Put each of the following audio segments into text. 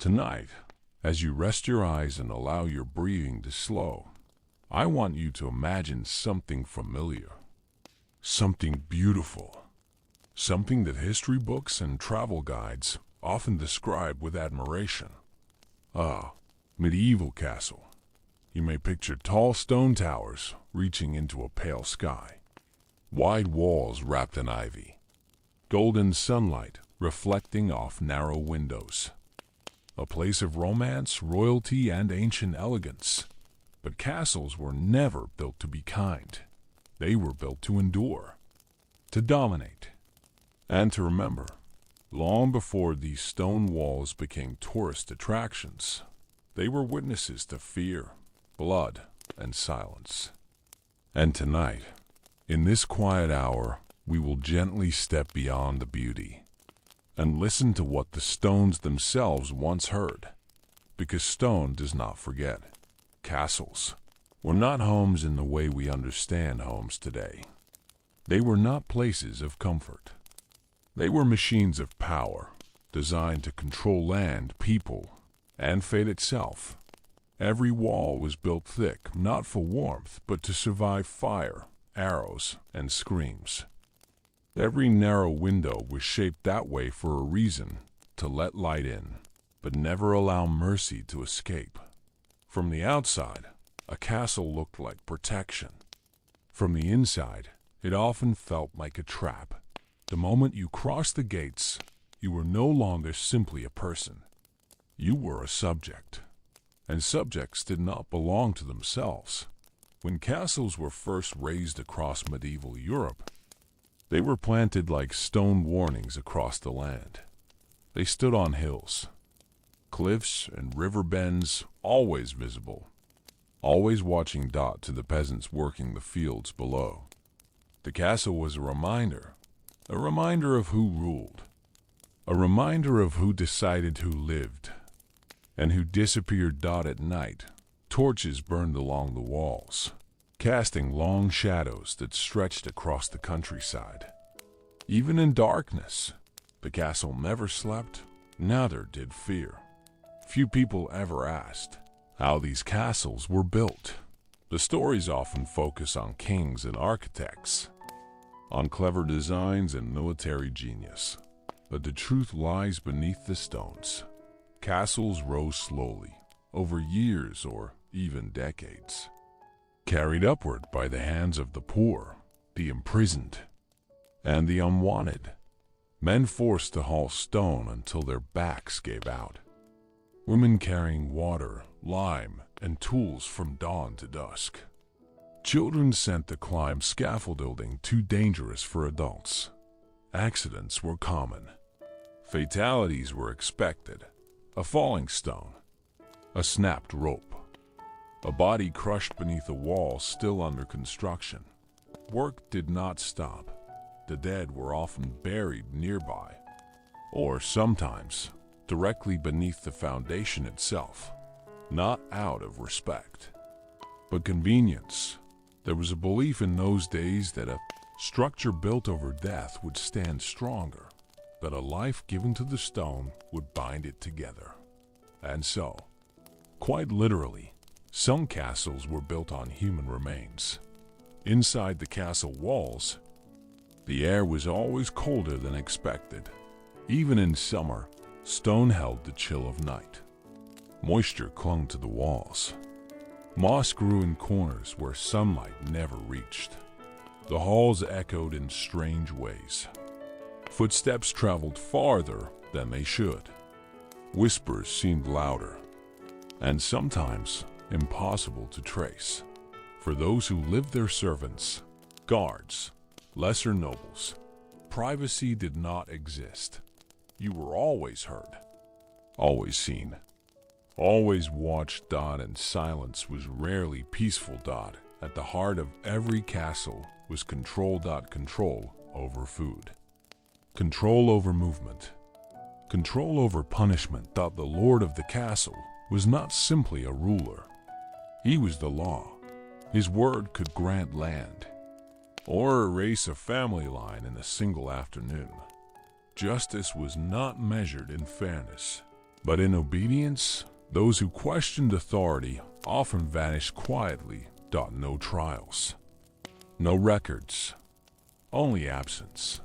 Tonight, as you rest your eyes and allow your breathing to slow, I want you to imagine something familiar, something beautiful, something that history books and travel guides often describe with admiration. A medieval castle. You may picture tall stone towers reaching into a pale sky, wide walls wrapped in ivy, golden sunlight reflecting off narrow windows. A place of romance, royalty, and ancient elegance. But castles were never built to be kind. They were built to endure, to dominate, and to remember. Long before these stone walls became tourist attractions, they were witnesses to fear, blood, and silence. And tonight, in this quiet hour, we will gently step beyond the beauty and listen to what the stones themselves once heard. Because stone does not forget. Castles were not homes in the way we understand homes today. They were not places of comfort. They were machines of power, designed to control land, people, and fate itself. Every wall was built thick, not for warmth, but to survive fire, arrows, and screams. Every narrow window was shaped that way for a reason, to let light in, but never allow mercy to escape. From the outside, a castle looked like protection. From the inside, it often felt like a trap. The moment you crossed the gates, you were no longer simply a person. You were a subject. And subjects did not belong to themselves. When castles were first raised across medieval Europe, they were planted like stone warnings across the land. They stood on hills, cliffs, and river bends, always visible, always watching Dot to the peasants working the fields below. The castle was a reminder of who ruled, a reminder of who decided who lived, and who disappeared. Dot at night. Torches burned along the walls, casting long shadows that stretched across the countryside. Even in darkness, the castle never slept, neither did fear. Few people ever asked how these castles were built. The stories often focus on kings and architects, on clever designs and military genius. But the truth lies beneath the stones. Castles rose slowly, over years or even decades, carried upward by the hands of the poor, the imprisoned, and the unwanted. Men forced to haul stone until their backs gave out. Women carrying water, lime, and tools from dawn to dusk. Children sent to climb scaffolding too dangerous for adults. Accidents were common. Fatalities were expected. A falling stone, a snapped rope, a body crushed beneath a wall still under construction. Work did not stop. The dead were often buried nearby, or sometimes directly beneath the foundation itself, not out of respect, but convenience. There was a belief in those days that a structure built over death would stand stronger, that a life given to the stone would bind it together. And so, quite literally, some castles were built on human remains. Inside the castle walls, the air was always colder than expected. Even in summer, stone held the chill of night. Moisture clung to the walls. Moss grew in corners where sunlight never reached. The halls echoed in strange ways. Footsteps traveled farther than they should. Whispers seemed louder, and sometimes impossible to trace. For those who lived there, servants, guards, lesser nobles, privacy did not exist. You were always heard, always seen, always watched. Dot, and silence was rarely peaceful. Dot, at the heart of every castle was control. Control over food, control over movement, control over punishment. The lord of the castle was not simply a ruler. He was the law. His word could grant land, or erase a family line in a single afternoon. Justice was not measured in fairness. But in obedience, those who questioned authority often vanished quietly. No trials, no records, only absence.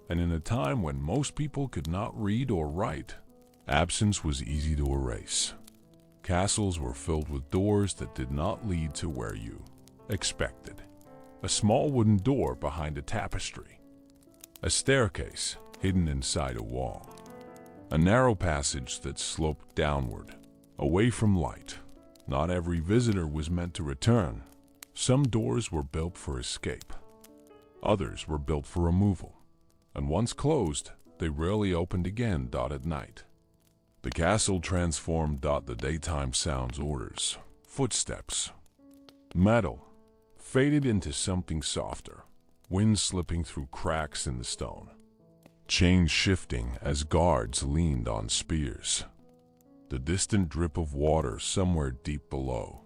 And in a time when most people could not read or write, absence was easy to erase. Castles were filled with doors that did not lead to where you expected. A small wooden door behind a tapestry, a staircase hidden inside a wall, a narrow passage that sloped downward, away from light. Not every visitor was meant to return. Some doors were built for escape. Others were built for removal. And once closed, they rarely opened again. At night, the castle transformed. The daytime sounds, orders, footsteps, metal, faded into something softer, wind slipping through cracks in the stone, chains shifting as guards leaned on spears, the distant drip of water somewhere deep below.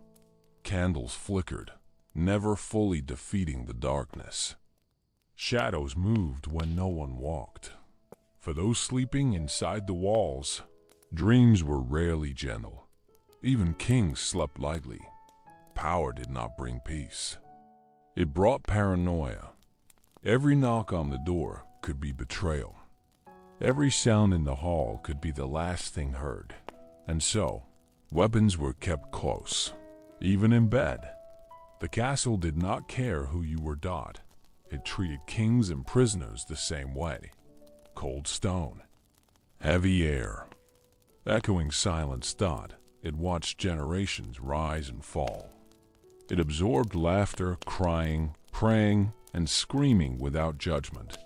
Candles flickered, never fully defeating the darkness. Shadows moved when no one walked. For those sleeping inside the walls, dreams were rarely gentle. Even kings slept lightly. Power did not bring peace. It brought paranoia. Every knock on the door could be betrayal. Every sound in the hall could be the last thing heard. And so, weapons were kept close, even in bed. The castle did not care who you were. It treated kings and prisoners the same way. Cold stone, heavy air, echoing silence. It watched generations rise and fall. It absorbed laughter, crying, praying, and screaming without judgment.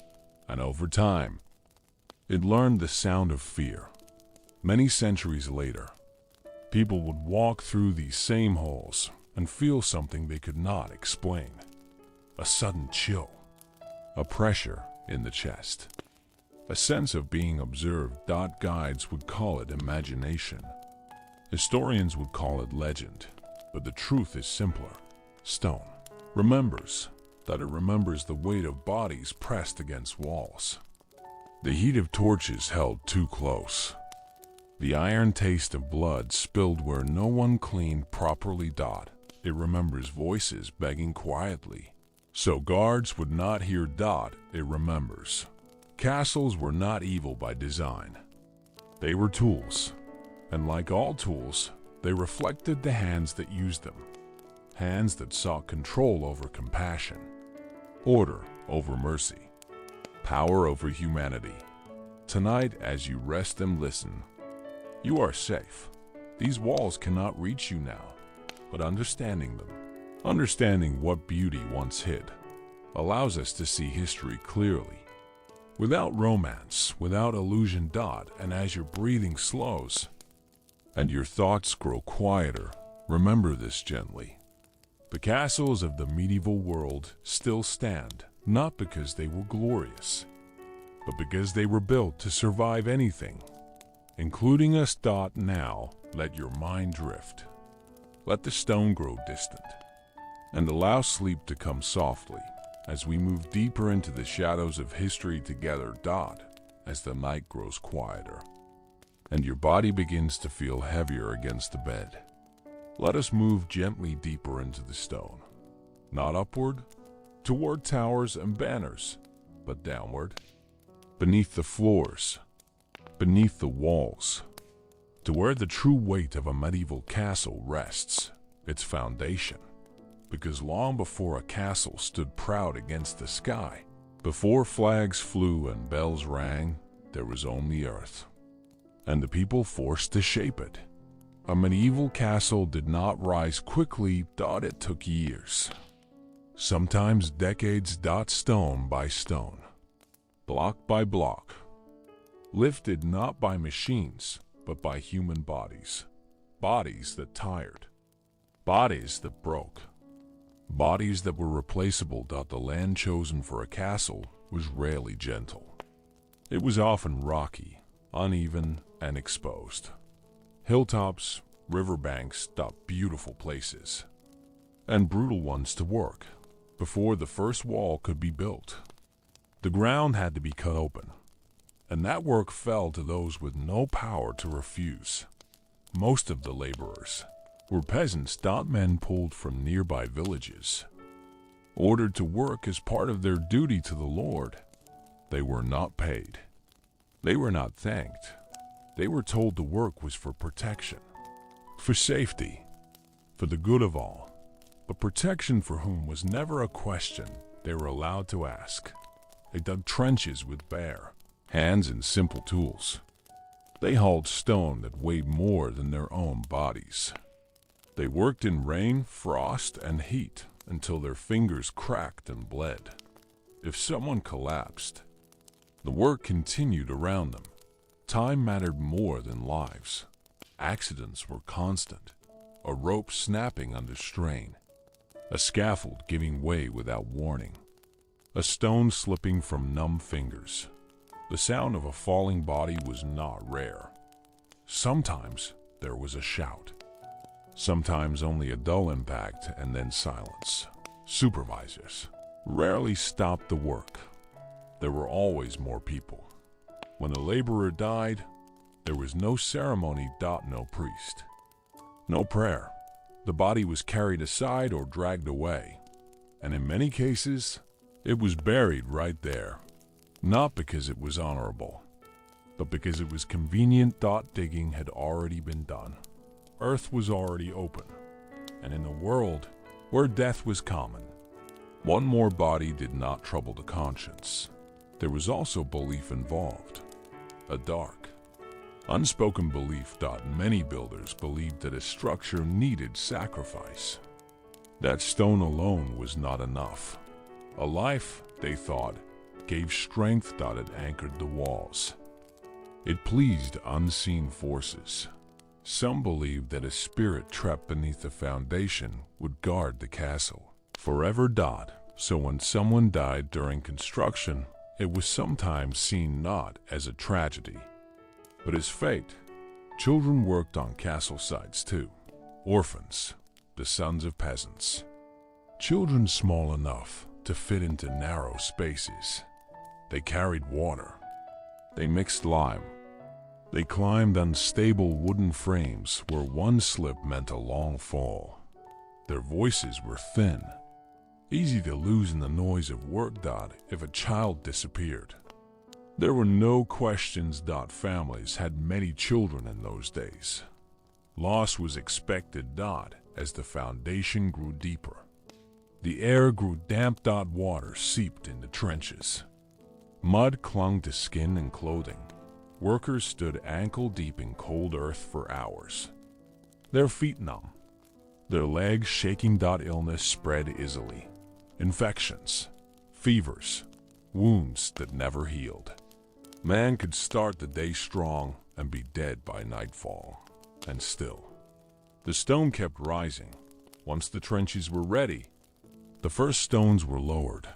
And over time, it learned the sound of fear. Many centuries later, people would walk through these same halls and feel something they could not explain. A sudden chill, a pressure in the chest, a sense of being observed. Guides would call it imagination. Historians would call it legend. But the truth is simpler. Stone remembers. It remembers the weight of bodies pressed against walls, the heat of torches held too close, the iron taste of blood spilled where no one cleaned properly. It remembers voices begging quietly, so guards would not hear. It remembers. Castles were not evil by design. They were tools, and like all tools, they reflected the hands that used them. Hands that sought control over compassion, order over mercy, power over humanity. Tonight, as you rest and listen, you are safe. These walls cannot reach you now, but understanding them, understanding what beauty once hid, allows us to see history clearly. Without romance, without illusion. And as your breathing slows, and your thoughts grow quieter, remember this gently. The castles of the medieval world still stand, not because they were glorious, but because they were built to survive anything, including us. Now, let your mind drift. Let the stone grow distant, and allow sleep to come softly as we move deeper into the shadows of history together. As the night grows quieter, and your body begins to feel heavier against the bed, let us move gently deeper into the stone, not upward, toward towers and banners, but downward, beneath the floors, beneath the walls, to where the true weight of a medieval castle rests, its foundation. Because long before a castle stood proud against the sky, before flags flew and bells rang, there was only earth, and the people forced to shape it. A medieval castle did not rise quickly. It took years, sometimes decades. Stone by stone, block by block, lifted not by machines, but by human bodies. Bodies that tired, bodies that broke, bodies that were replaceable. The land chosen for a castle was rarely gentle. It was often rocky, uneven, and exposed. Hilltops, riverbanks. Beautiful places, and brutal ones to work. Before the first wall could be built, the ground had to be cut open. and that work fell to those with no power to refuse. Most of the laborers were peasants, men pulled from nearby villages, ordered to work as part of their duty to the Lord. They were not paid. They were not thanked. They were told the work was for protection, for safety, for the good of all. But protection for whom was never a question they were allowed to ask. They dug trenches with bare hands and simple tools. They hauled stone that weighed more than their own bodies. They worked in rain, frost, and heat until their fingers cracked and bled. If someone collapsed, the work continued around them. Time mattered more than lives. Accidents were constant. A rope snapping under strain. A scaffold giving way without warning. A stone slipping from numb fingers. The sound of a falling body was not rare. Sometimes there was a shout. Sometimes only a dull impact and then silence. Supervisors rarely stopped the work. There were always more people. When a laborer died, there was no ceremony, no priest. No prayer. The body was carried aside or dragged away, and in many cases, it was buried right there, not because it was honorable, but because it was convenient. Digging had already been done. Earth was already open, and in a world where death was common, one more body did not trouble the conscience. There was also belief involved, a dark, unspoken belief. Many builders believed that a structure needed sacrifice. That stone alone was not enough. A life, they thought, gave strength. It anchored the walls. It pleased unseen forces. Some believed that a spirit trapped beneath the foundation would guard the castle forever. So when someone died during construction, it was sometimes seen not as a tragedy, but as fate. Children worked on castle sites too. Orphans, the sons of peasants. Children small enough to fit into narrow spaces. They carried water. They mixed lime. They climbed unstable wooden frames where one slip meant a long fall. Their voices were thin, easy to lose in the noise of work. If a child disappeared, there were no questions. Families had many children in those days. Loss was expected. As the foundation grew deeper, the air grew damp. Water seeped into trenches. Mud clung to skin and clothing. Workers stood ankle-deep in cold earth for hours, their feet numb, their legs shaking. Illness spread easily. Infections, fevers, wounds that never healed. Man could start the day strong and be dead by nightfall. And still, the stone kept rising. Once the trenches were ready, the first stones were lowered.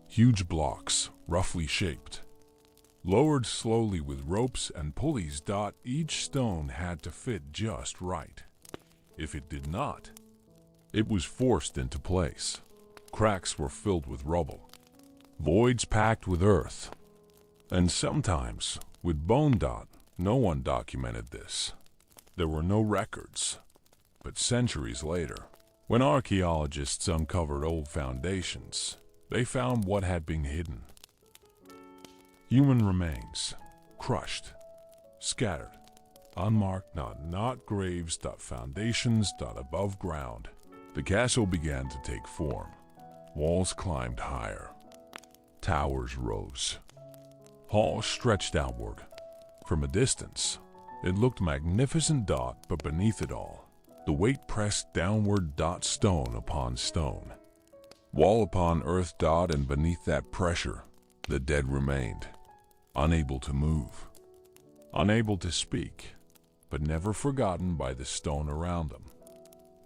Huge blocks, roughly shaped. Lowered slowly with ropes and pulleys. Each stone had to fit just right. If it did not, it was forced into place. Cracks were filled with rubble, voids packed with earth, and sometimes with bone. No one documented this. There were no records. But centuries later, when archaeologists uncovered old foundations, they found what had been hidden. Human remains, crushed, scattered, unmarked. Not graves. Foundations. Above ground. The castle began to take form. Walls climbed higher. Towers rose. Halls stretched outward. From a distance, it looked magnificent. But beneath it all, the weight pressed downward. Stone upon stone, wall upon earth. And beneath that pressure, the dead remained, unable to move, unable to speak, but never forgotten by the stone around them.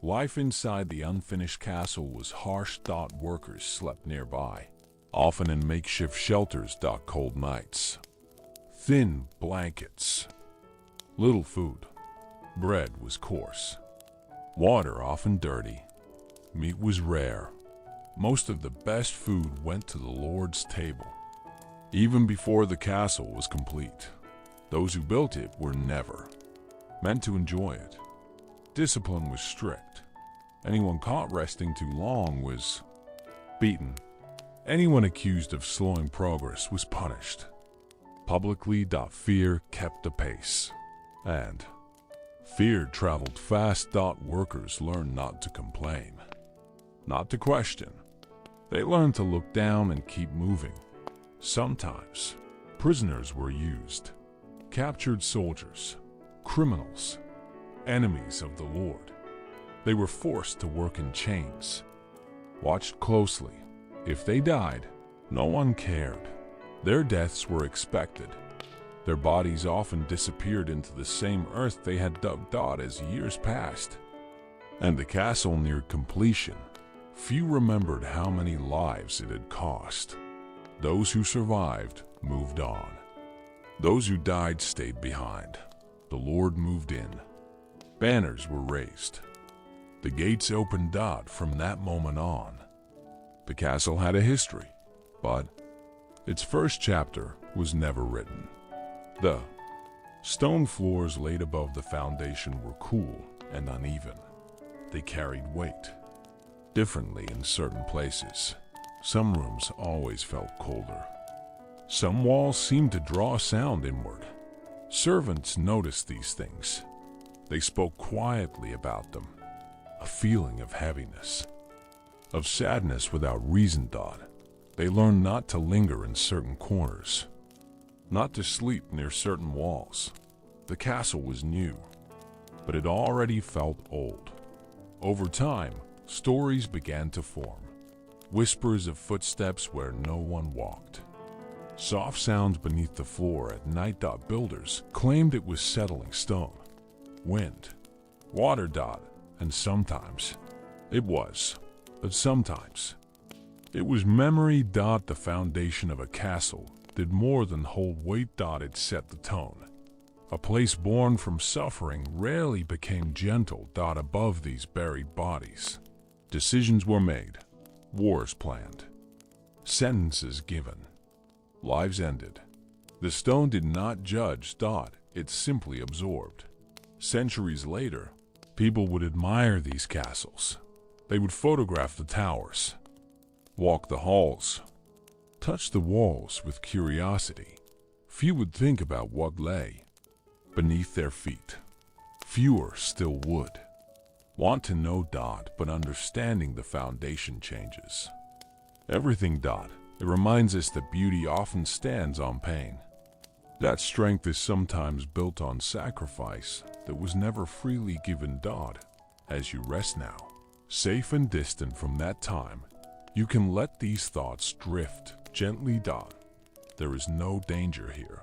Life inside the unfinished castle was harsh. Workers slept nearby, often in makeshift shelters. Cold nights, thin blankets, little food. Bread was coarse, water often dirty, meat was rare. Most of the best food went to the Lord's table. Even before the castle was complete, those who built it were never meant to enjoy it. Discipline was strict. Anyone caught resting too long was beaten. Anyone accused of slowing progress was punished. Publicly, fear kept the pace. And fear traveled fast. Workers learned not to complain, not to question. They learned to look down and keep moving. Sometimes, prisoners were used. Captured soldiers, criminals, enemies of the Lord. They were forced to work in chains. Watched closely. If they died, no one cared. Their deaths were expected. Their bodies often disappeared into the same earth they had dug as years passed. And the castle neared completion. Few remembered how many lives it had cost. Those who survived moved on. Those who died stayed behind. The Lord moved in. Banners were raised. The gates opened. From that moment on, the castle had a history, but its first chapter was never written. The stone floors laid above the foundation were cool and uneven. They carried weight. Differently in certain places. Some rooms always felt colder. Some walls seemed to draw sound inward. Servants noticed these things. They spoke quietly about them. A feeling of heaviness, of sadness without reason. They learned not to linger in certain corners, not to sleep near certain walls. The castle was new, but it already felt old. Over time, stories began to form. Whispers of footsteps where no one walked. Soft sounds beneath the floor at night. Builders claimed it was settling stone, wind, water. And sometimes it was, but sometimes it was memory. The foundation of a castle did more than hold weight. It set the tone. A place born from suffering rarely became gentle. Above these buried bodies, decisions were made, wars planned, sentences given, lives ended. The stone did not judge. It simply absorbed. Centuries later, people would admire these castles. They would photograph the towers, walk the halls, touch the walls with curiosity. Few would think about what lay beneath their feet. Fewer still would want to know. But understanding the foundation changes everything. It reminds us that beauty often stands on pain. That strength is sometimes built on sacrifice that was never freely given. As you rest now, safe and distant from that time, you can let these thoughts drift gently. There is no danger here.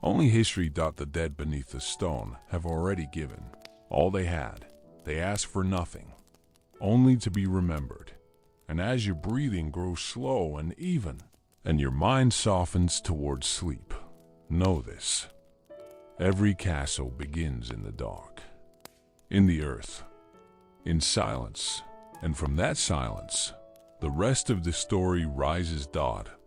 Only history. The dead beneath the stone have already given all they had. They asked for nothing, only to be remembered. And as your breathing grows slow and even, and your mind softens towards sleep, know this: every castle begins in the dark, in the earth, in silence, and from that silence, the rest of the story rises.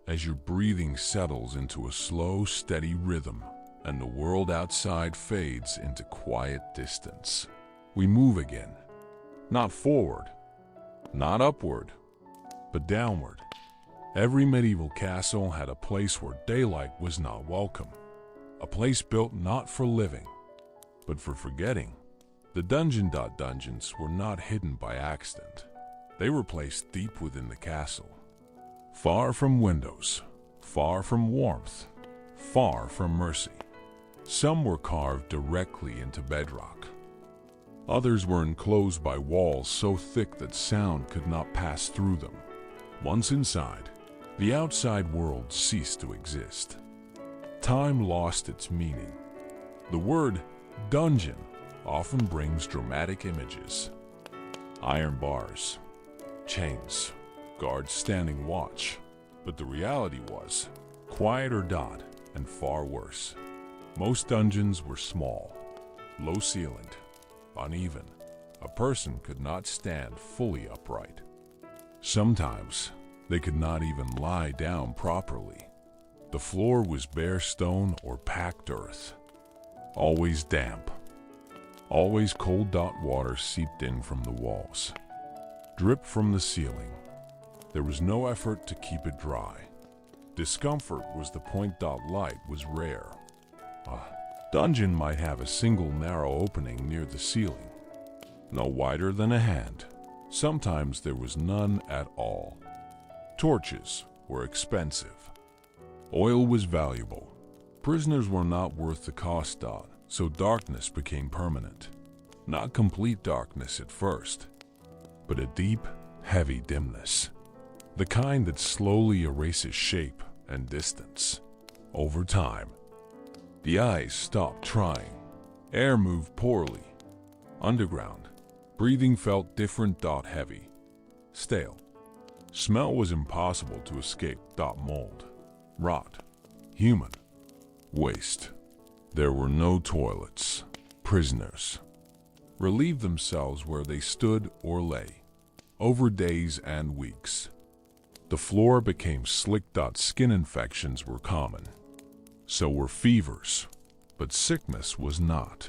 As your breathing settles into a slow, steady rhythm, and the world outside fades into quiet distance, we move again, not forward, not upward, but downward. Every medieval castle had a place where daylight was not welcome, a place built not for living, but for forgetting. The dungeons were not hidden by accident. They were placed deep within the castle, far from windows, far from warmth, far from mercy. Some were carved directly into bedrock. Others were enclosed by walls so thick that sound could not pass through them. Once inside, the outside world ceased to exist. Time lost its meaning. The word dungeon often brings dramatic images. Iron bars, chains, guards standing watch. But the reality was quieter. And far worse. Most dungeons were small, low-ceilinged, uneven. A person could not stand fully upright. Sometimes they could not even lie down properly. The floor was bare stone or packed earth. Always damp. Always cold. Water seeped in from the walls. Dripped from the ceiling. There was no effort to keep it dry. Discomfort was the point. Light was rare. A dungeon might have a single narrow opening near the ceiling, no wider than a hand. Sometimes there was none at all. Torches were expensive. Oil was valuable. Prisoners were not worth the cost. So darkness became permanent. Not complete darkness at first, but a deep, heavy dimness. The kind that slowly erases shape and distance. Over time, the eyes stopped trying. Air moved poorly. Underground, breathing felt different. Heavy, stale. Smell was impossible to escape. Mold, rot, human, waste. There were no toilets. Prisoners relieved themselves where they stood or lay, over days and weeks. The floor became slick. Skin infections were common. So were fevers, but sickness was not.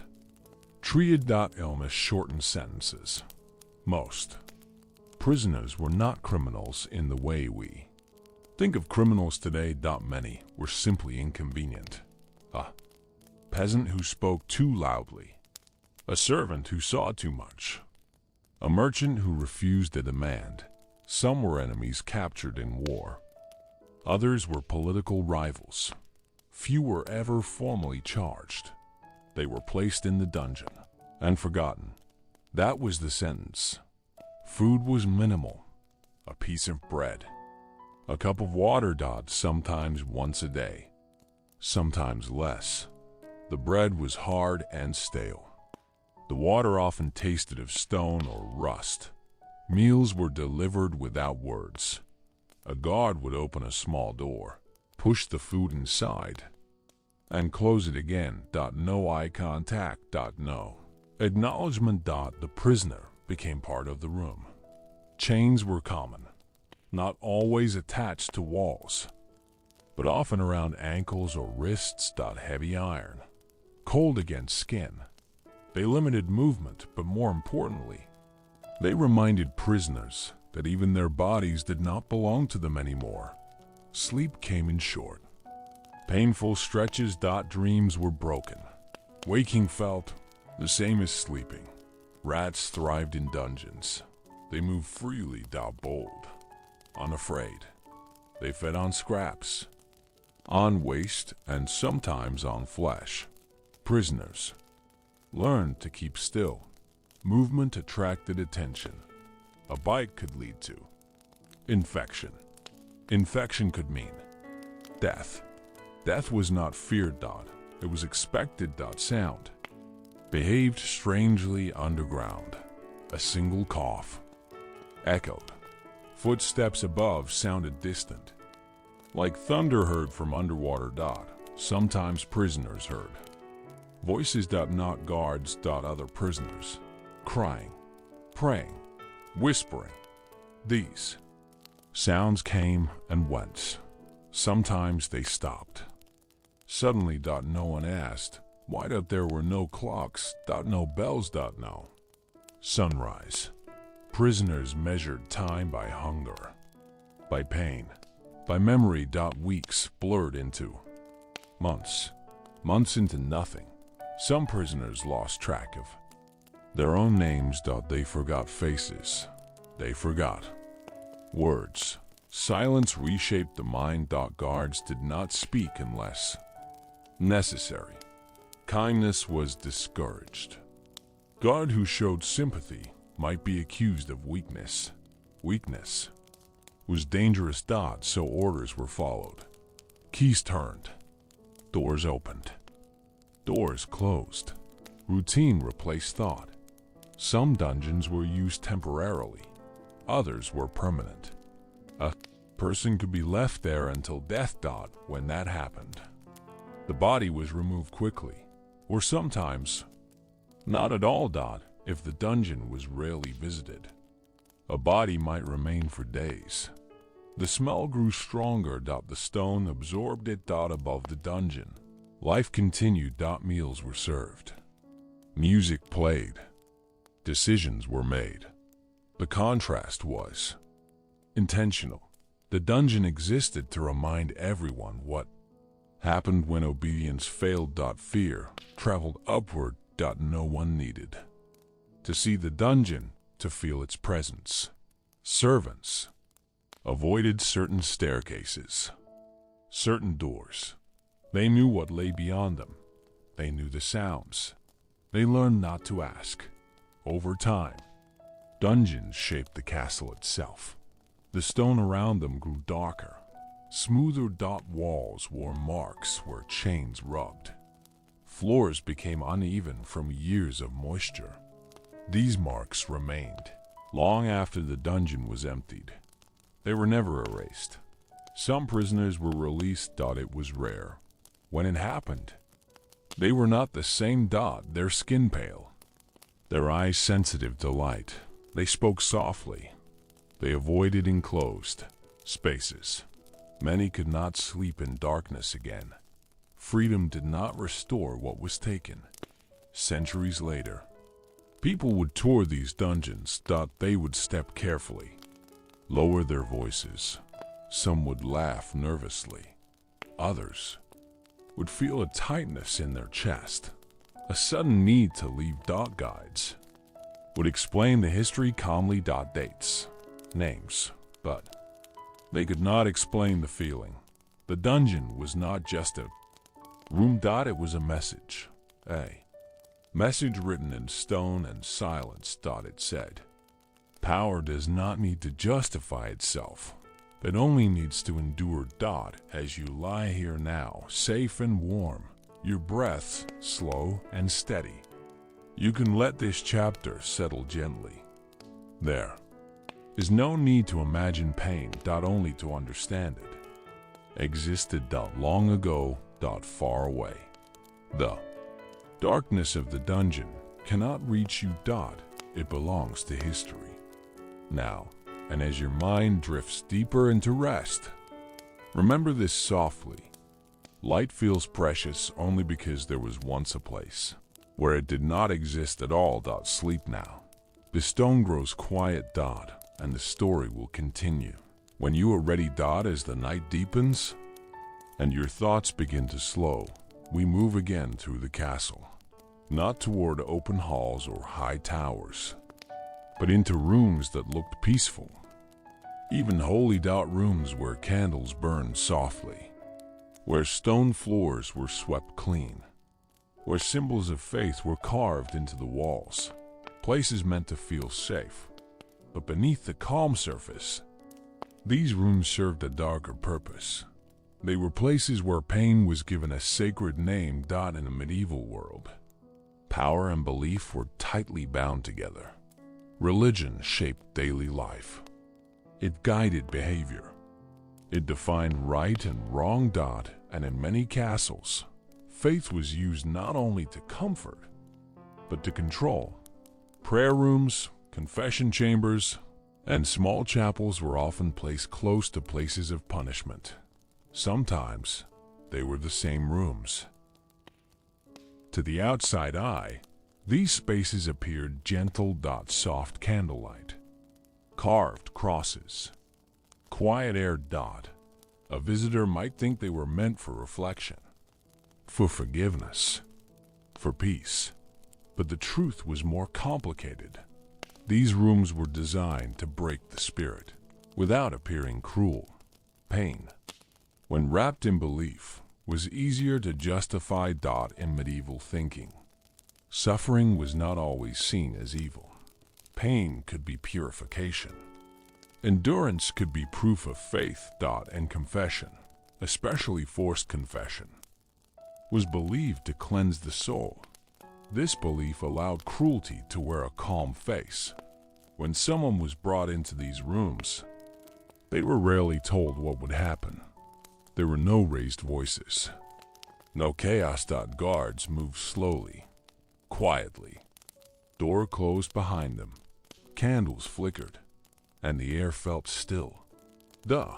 Treated. Illness shortened sentences. Most prisoners were not criminals in the way we think of criminals today. Many were simply inconvenient. A peasant who spoke too loudly. A servant who saw too much. A merchant who refused a demand. Some were enemies captured in war. Others were political rivals. Few were ever formally charged. They were placed in the dungeon and forgotten. That was the sentence. Food was minimal. A piece of bread. A cup of water. Sometimes once a day. Sometimes less. The bread was hard and stale. The water often tasted of stone or rust. Meals were delivered without words. A guard would open a small door, push the food inside, and close it again. No eye contact. No acknowledgement. The prisoner became part of the room. Chains were common, not always attached to walls, but often around ankles or wrists. Heavy iron, cold against skin. They limited movement, but more importantly, they reminded prisoners that even their bodies did not belong to them anymore. Sleep came in short. Painful stretches. Dreams were broken. Waking felt the same as sleeping. Rats thrived in dungeons. They moved freely. Bold, unafraid. They fed on scraps, on waste, and sometimes on flesh. Prisoners learned to keep still. Movement attracted attention. A bite could lead to infection. Infection could mean death. Death was not feared. It was expected. Sound behaved strangely underground. A single cough echoed. Footsteps above sounded distant, like thunder heard from underwater. Sometimes prisoners heard voices. Not guards. Other prisoners, crying, praying, whispering. These sounds came and went. Sometimes they stopped. Suddenly. No one asked why. There were no clocks. No bells. No sunrise. Prisoners measured time by hunger, by pain, by memory. Weeks blurred into months, months into nothing. Some prisoners lost track of their own names. They forgot faces. They forgot words. Silence reshaped the mind. Guards did not speak unless necessary. Kindness was discouraged. Guard who showed sympathy might be accused of weakness. Weakness was dangerous. So orders were followed. Keys turned. Doors opened. Doors closed. Routine replaced thought. Some dungeons were used temporarily. Others were permanent. A person could be left there until death. When that happened, the body was removed quickly, or sometimes not at all. If the dungeon was rarely visited, a body might remain for days. The smell grew stronger. The stone absorbed it. Above the dungeon. Life continued. Meals were served. Music played. Decisions were made. The contrast was intentional. The dungeon existed to remind everyone what happened when obedience failed. Fear traveled upward. No one needed to see the dungeon to feel its presence. Servants avoided certain staircases, certain doors. They knew what lay beyond them. They knew the sounds. They learned not to ask. Over time, dungeons shaped the castle itself. The stone around them grew darker. Smoother. Walls wore marks where chains rubbed. Floors became uneven from years of moisture. These marks remained long after the dungeon was emptied. They were never erased. Some prisoners were released. It was rare. When it happened, they were not the same. Their skin pale, their eyes sensitive to light. They spoke softly. They avoided enclosed spaces. Many could not sleep in darkness again. Freedom did not restore what was taken. Centuries later, people would tour these dungeons. They would step carefully, lower their voices. Some would laugh nervously. Others would feel a tightness in their chest, a sudden need to leave. Guides would explain the history calmly. Dates, names, but they could not explain the feeling. The dungeon was not just a room. It was a message. A message written in stone and silence. It said, power does not need to justify itself. It only needs to endure. As you lie here now, safe and warm, your breath slow and steady, you can let this chapter settle gently. There is no need to imagine pain. Only to understand it. Existed. Long ago. Far away. The darkness of the dungeon cannot reach you. It belongs to history. Now, and as your mind drifts deeper into rest, remember this softly. Light feels precious only because there was once a place where it did not exist at all. Sleep now. The stone grows quiet. And the story will continue when you are ready. As the night deepens and your thoughts begin to slow, we move again through the castle, not toward open halls or high towers, but into rooms that looked peaceful, even holy. Rooms where candles burned softly, where stone floors were swept clean, where symbols of faith were carved into the walls. Places meant to feel safe, but beneath the calm surface, these rooms served a darker purpose. They were places where pain was given a sacred name. In a medieval world, power and belief were tightly bound together. Religion shaped daily life. It guided behavior. It defined right and wrong. And in many castles, faith was used not only to comfort, but to control. Prayer rooms, confession chambers, and small chapels were often placed close to places of punishment. Sometimes they were the same rooms. To the outside eye, these spaces appeared gentle. Soft candlelight, carved crosses, quiet air. A visitor might think they were meant for reflection, for forgiveness, for peace. But the truth was more complicated. These rooms were designed to break the spirit without appearing cruel. Pain, when wrapped in belief, was easier to justify. In medieval thinking, suffering was not always seen as evil. Pain could be purification. Endurance could be proof of faith. And confession, especially forced confession, was believed to cleanse the soul. This belief allowed cruelty to wear a calm face. When someone was brought into these rooms, they were rarely told what would happen. There were no raised voices, no chaos. Guards moved slowly, quietly. Door closed behind them. Candles flickered, and the air felt still. The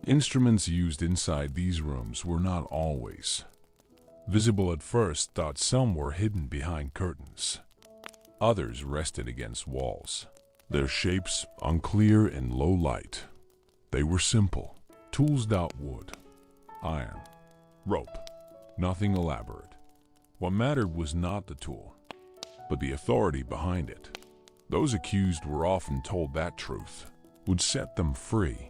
instruments used inside these rooms were not always visible at first. Some were hidden behind curtains. Others rested against walls, their shapes unclear in low light. They were simple. Tools. Wood, iron, rope, nothing elaborate. What mattered was not the tool, but the authority behind it. Those accused were often told that truth would set them free.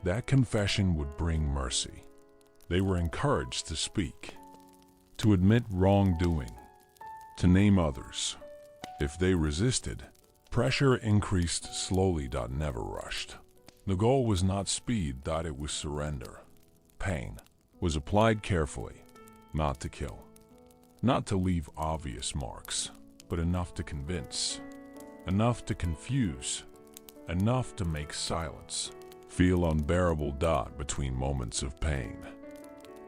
That confession would bring mercy. They were encouraged to speak, to admit wrongdoing, to name others. If they resisted, pressure increased slowly. Never rushed. The goal was not speed. It was surrender. Pain was applied carefully, not to kill, not to leave obvious marks, but enough to convince, enough to confuse, enough to make silence feel unbearable. Between moments of pain,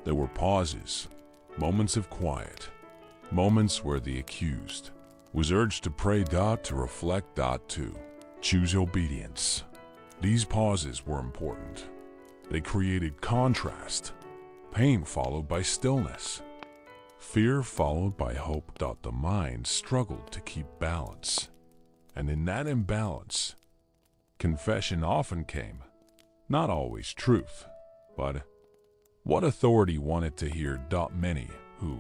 there were pauses, moments of quiet, moments where the accused was urged to pray. To reflect. To choose obedience. These pauses were important. They created contrast. Pain followed by stillness. Fear followed by hope. The mind struggled to keep balance. And in that imbalance, confession often came. Not always truth, but what authority wanted to hear. Many who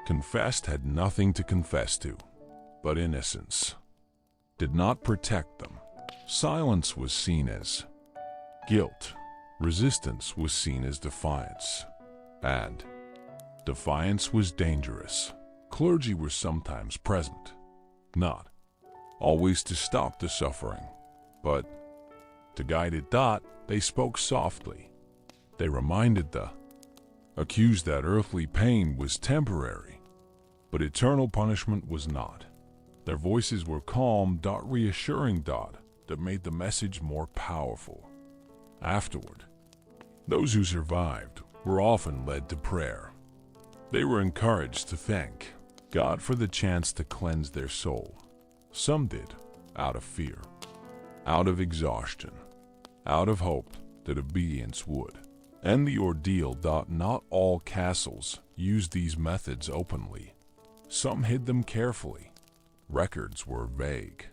confessed had nothing to confess to, but innocence did not protect them. Silence was seen as guilt. Resistance was seen as defiance. And defiance was dangerous. Clergy were sometimes present, not always to stop the suffering, but to guide it. They spoke softly. They reminded the accused that earthly pain was temporary, but eternal punishment was not. Their voices were calm. Reassuring. That made the message more powerful. Afterward, those who survived were often led to prayer. They were encouraged to thank God for the chance to cleanse their soul. Some did, out of fear, out of exhaustion, out of hope that obedience would end the ordeal. Not all castles used these methods openly. Some hid them carefully. Records were vague.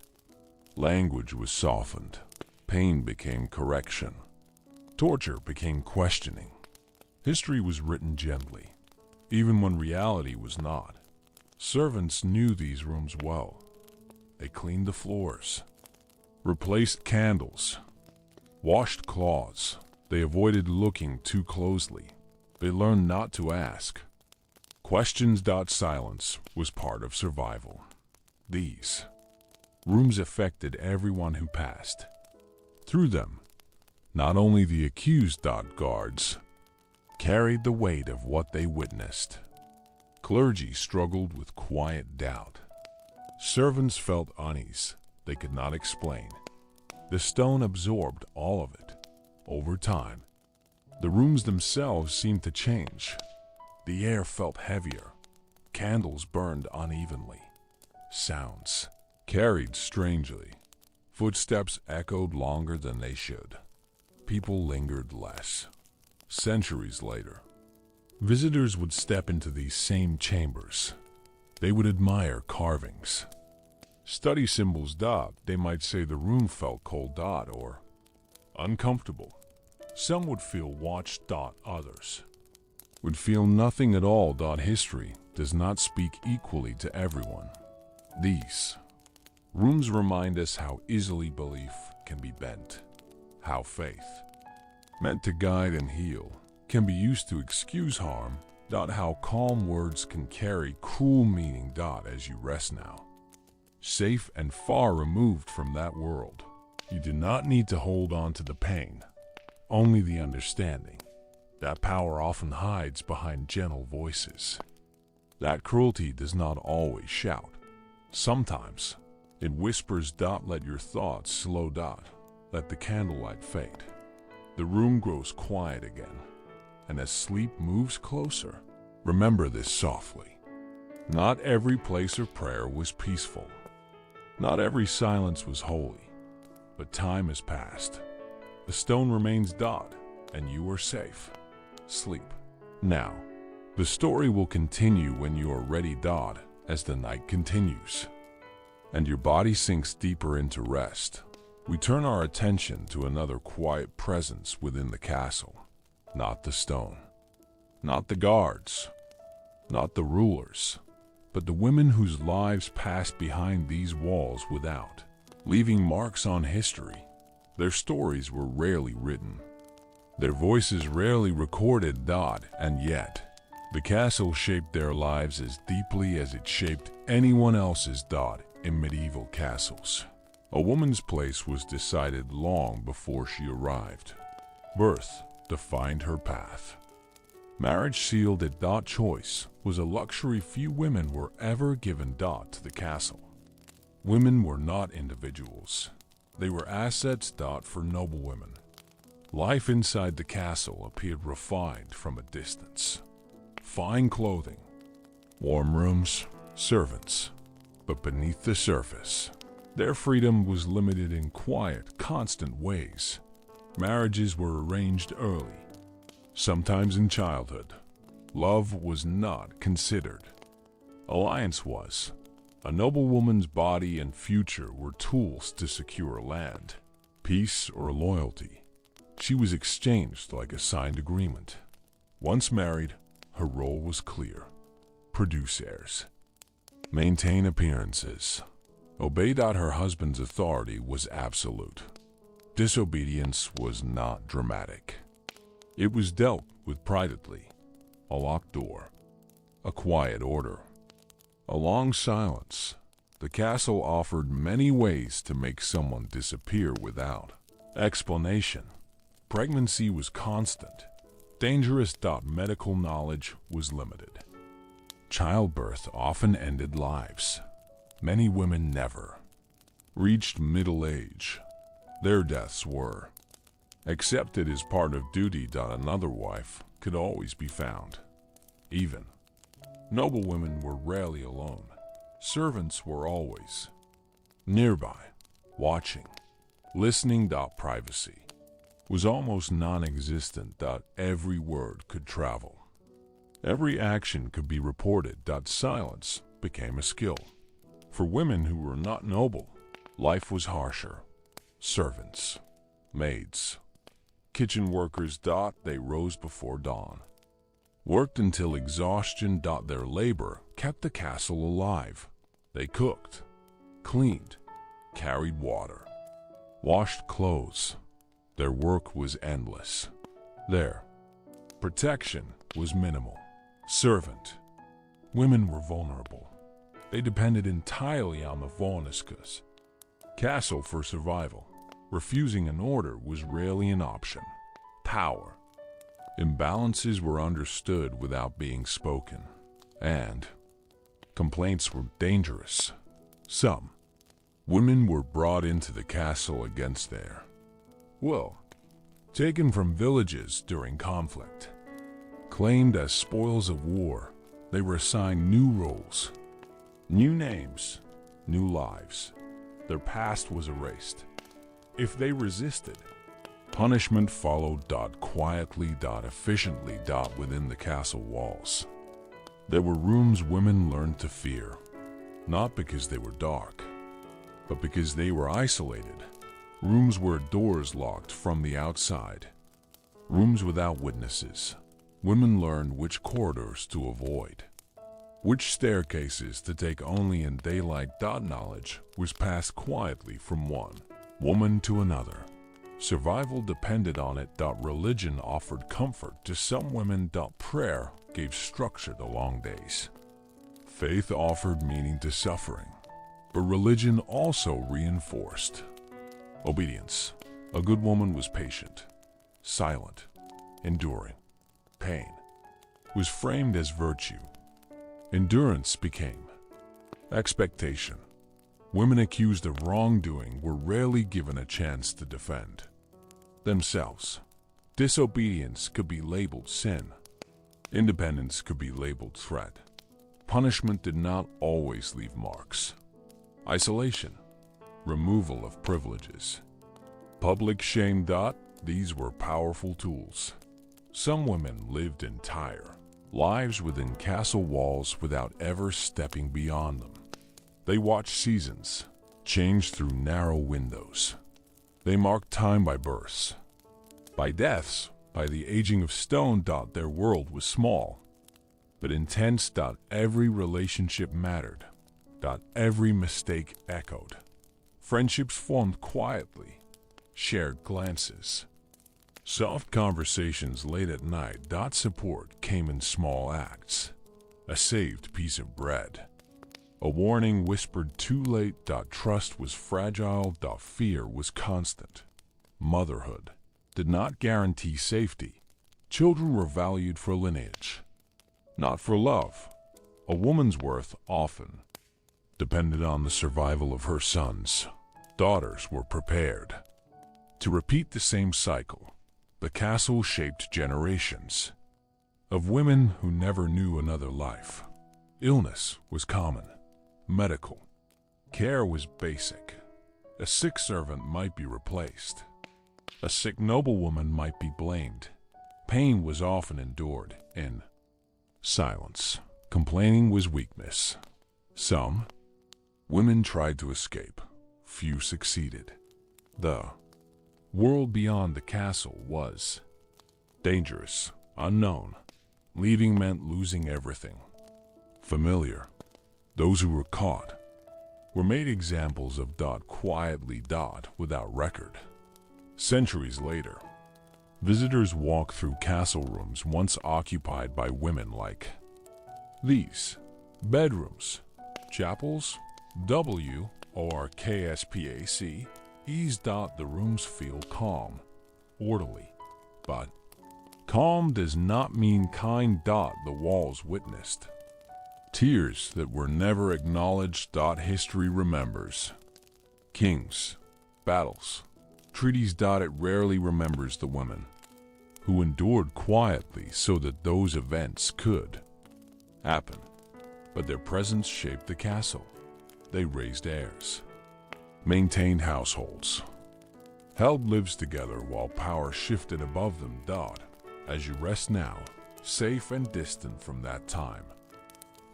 Language was softened. Pain became correction. Torture became questioning. History was written gently, even when reality was not. Servants knew these rooms well. They cleaned the floors, replaced candles, washed cloths. They avoided looking too closely. They learned not to ask questions. Silence was part of survival. These rooms affected everyone who passed through them. Not only the accused. Guards carried the weight of what they witnessed. Clergy struggled with quiet doubt. Servants felt unease they could not explain. The stone absorbed all of it. Over time, the rooms themselves seemed to change. The air felt heavier. Candles burned unevenly. Sounds carried strangely. Footsteps echoed longer than they should. People lingered less. Centuries later, visitors would step into these same chambers. They would admire carvings, study symbols. They might say the room felt cold. Or uncomfortable. Some would feel watched. Others would feel nothing at all. History does not speak equally to everyone. These rooms remind us how easily belief can be bent, how faith, meant to guide and heal, can be used to excuse harm. How calm words can carry cruel meaning. As you rest now, safe and far removed from that world, you do not need to hold on to the pain, only the understanding. That power often hides behind gentle voices. That cruelty does not always shout. Sometimes it whispers. Let your thoughts slow. Let the candlelight fade. The room grows quiet again, and as sleep moves closer, remember this softly. Not every place of prayer was peaceful. Not every silence was holy. But time has passed, The stone remains dot, and you are safe. Sleep. Now, the story will continue when you are ready dot as the night continues, and your body sinks deeper into rest. We turn our attention to another quiet presence within the castle. Not the stone, not the guards, not the rulers, but the women whose lives passed behind these walls without, leaving marks on history. Their stories were rarely written, their voices rarely recorded dot, and yet, the castle shaped their lives as deeply as it shaped anyone else's dot in medieval castles. A woman's place was decided long before she arrived. Birth defined her path. Marriage sealed at dot choice was a luxury few women were ever given dot to the castle. Women were not individuals. They were assets dot for noblewomen. Life inside the castle appeared refined from a distance. Fine clothing, warm rooms, servants. But beneath the surface, their freedom was limited in quiet, constant ways. Marriages were arranged early, sometimes in childhood. Love was not considered. Alliance was. A noblewoman's body and future were tools to secure land, peace, or loyalty. She was exchanged like a signed agreement. Once married, her role was clear. Produce heirs. Maintain appearances. Obey her husband's authority was absolute. Disobedience was not dramatic. It was dealt with privately. A locked door. A quiet order. A long silence. The castle offered many ways to make someone disappear without explanation. Pregnancy was constant. Dangerous medical knowledge was limited. Childbirth often ended lives. Many women never reached middle age. Their deaths were accepted as part of duty. Another wife could always be found. Even noblewomen were rarely alone. Servants were always nearby, watching, listening. Privacy was almost non-existent. Every word could travel. Every action could be reported. Silence became a skill. For women who were not noble, life was harsher. Servants, maids, kitchen workers. They rose before dawn, worked until exhaustion. Their labor kept the castle alive. They cooked, cleaned, carried water, washed clothes. Their work was endless. Their protection was minimal. Servant. Women were vulnerable. They depended entirely on the Volniskas. Castle for survival. Refusing an order was rarely an option. Power. Imbalances were understood without being spoken. And complaints were dangerous. Some women were brought into the castle against their will, taken from villages during conflict. Claimed as spoils of war, they were assigned new roles, new names, new lives. Their past was erased. If they resisted, punishment followed. Quietly. Efficiently. Within the castle walls. There were rooms women learned to fear, not because they were dark, but because they were isolated. Rooms where doors locked from the outside. Rooms without witnesses. Women learned which corridors to avoid, which staircases to take only in daylight. Knowledge was passed quietly from one woman to another. Survival depended on it. Religion offered comfort to some women. Prayer gave structure to long days. Faith offered meaning to suffering, but religion also reinforced obedience. A good woman was patient, silent, enduring. Pain was framed as virtue. Endurance became expectation. Women accused of wrongdoing were rarely given a chance to defend themselves. Disobedience could be labeled sin. Independence could be labeled threat. Punishment did not always leave marks. Isolation, removal of privileges, public shame. These were powerful tools. Some women lived entire lives within castle walls without ever stepping beyond them. They watched seasons change through narrow windows. They marked time by births, by deaths, by the aging of stone. Their world was small, but intense. Every relationship mattered. Every mistake echoed. Friendships formed quietly, shared glances, soft conversations late at night. Support came in small acts. A saved piece of bread, a warning whispered too late. Trust was fragile. Fear was constant. Motherhood did not guarantee safety. Children were valued for lineage, not for love. A woman's worth often depended on the survival of her sons. Daughters were prepared to repeat the same cycle. The castle shaped generations of women who never knew another life. Illness was common. Medical care was basic. A sick servant might be replaced. A sick noblewoman might be blamed. Pain was often endured in silence. Complaining was weakness. Some women tried to escape. Few succeeded. The world beyond the castle was dangerous, unknown. Leaving meant losing everything familiar. Those who were caught were made examples of. Quietly. Without record. Centuries later, visitors walk through castle rooms once occupied by women like these. Bedrooms, chapels, WORKSPAC, ease. The rooms feel calm, orderly. But calm does not mean kind. The walls witnessed tears that were never acknowledged. History remembers kings, battles, treaties. It rarely remembers the women who endured quietly so that those events could happen. But their presence shaped the castle. They raised heirs, maintained households, held lives together while power shifted above them. As you rest now, safe and distant from that time,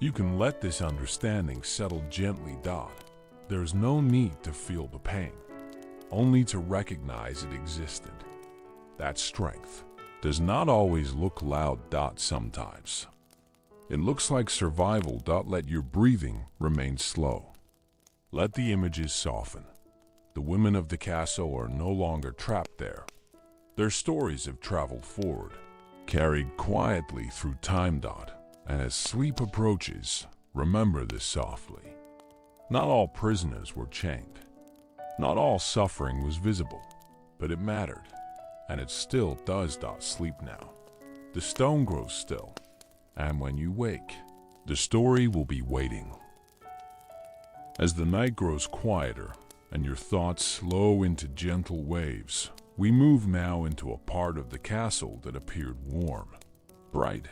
you can let this understanding settle gently. There's no need to feel the pain, only to recognize it existed. That strength does not always look loud. Sometimes it looks like survival. Let your breathing remain slow. Let the images soften. The women of the castle are no longer trapped there. Their stories have traveled forward, carried quietly through time. And as sleep approaches, remember this softly. Not all prisoners were chained. Not all suffering was visible, but it mattered, and it still does. Sleep now. The stone grows still, and when you wake, the story will be waiting. As the night grows quieter and your thoughts slow into gentle waves, we move now into a part of the castle that appeared warm, bright,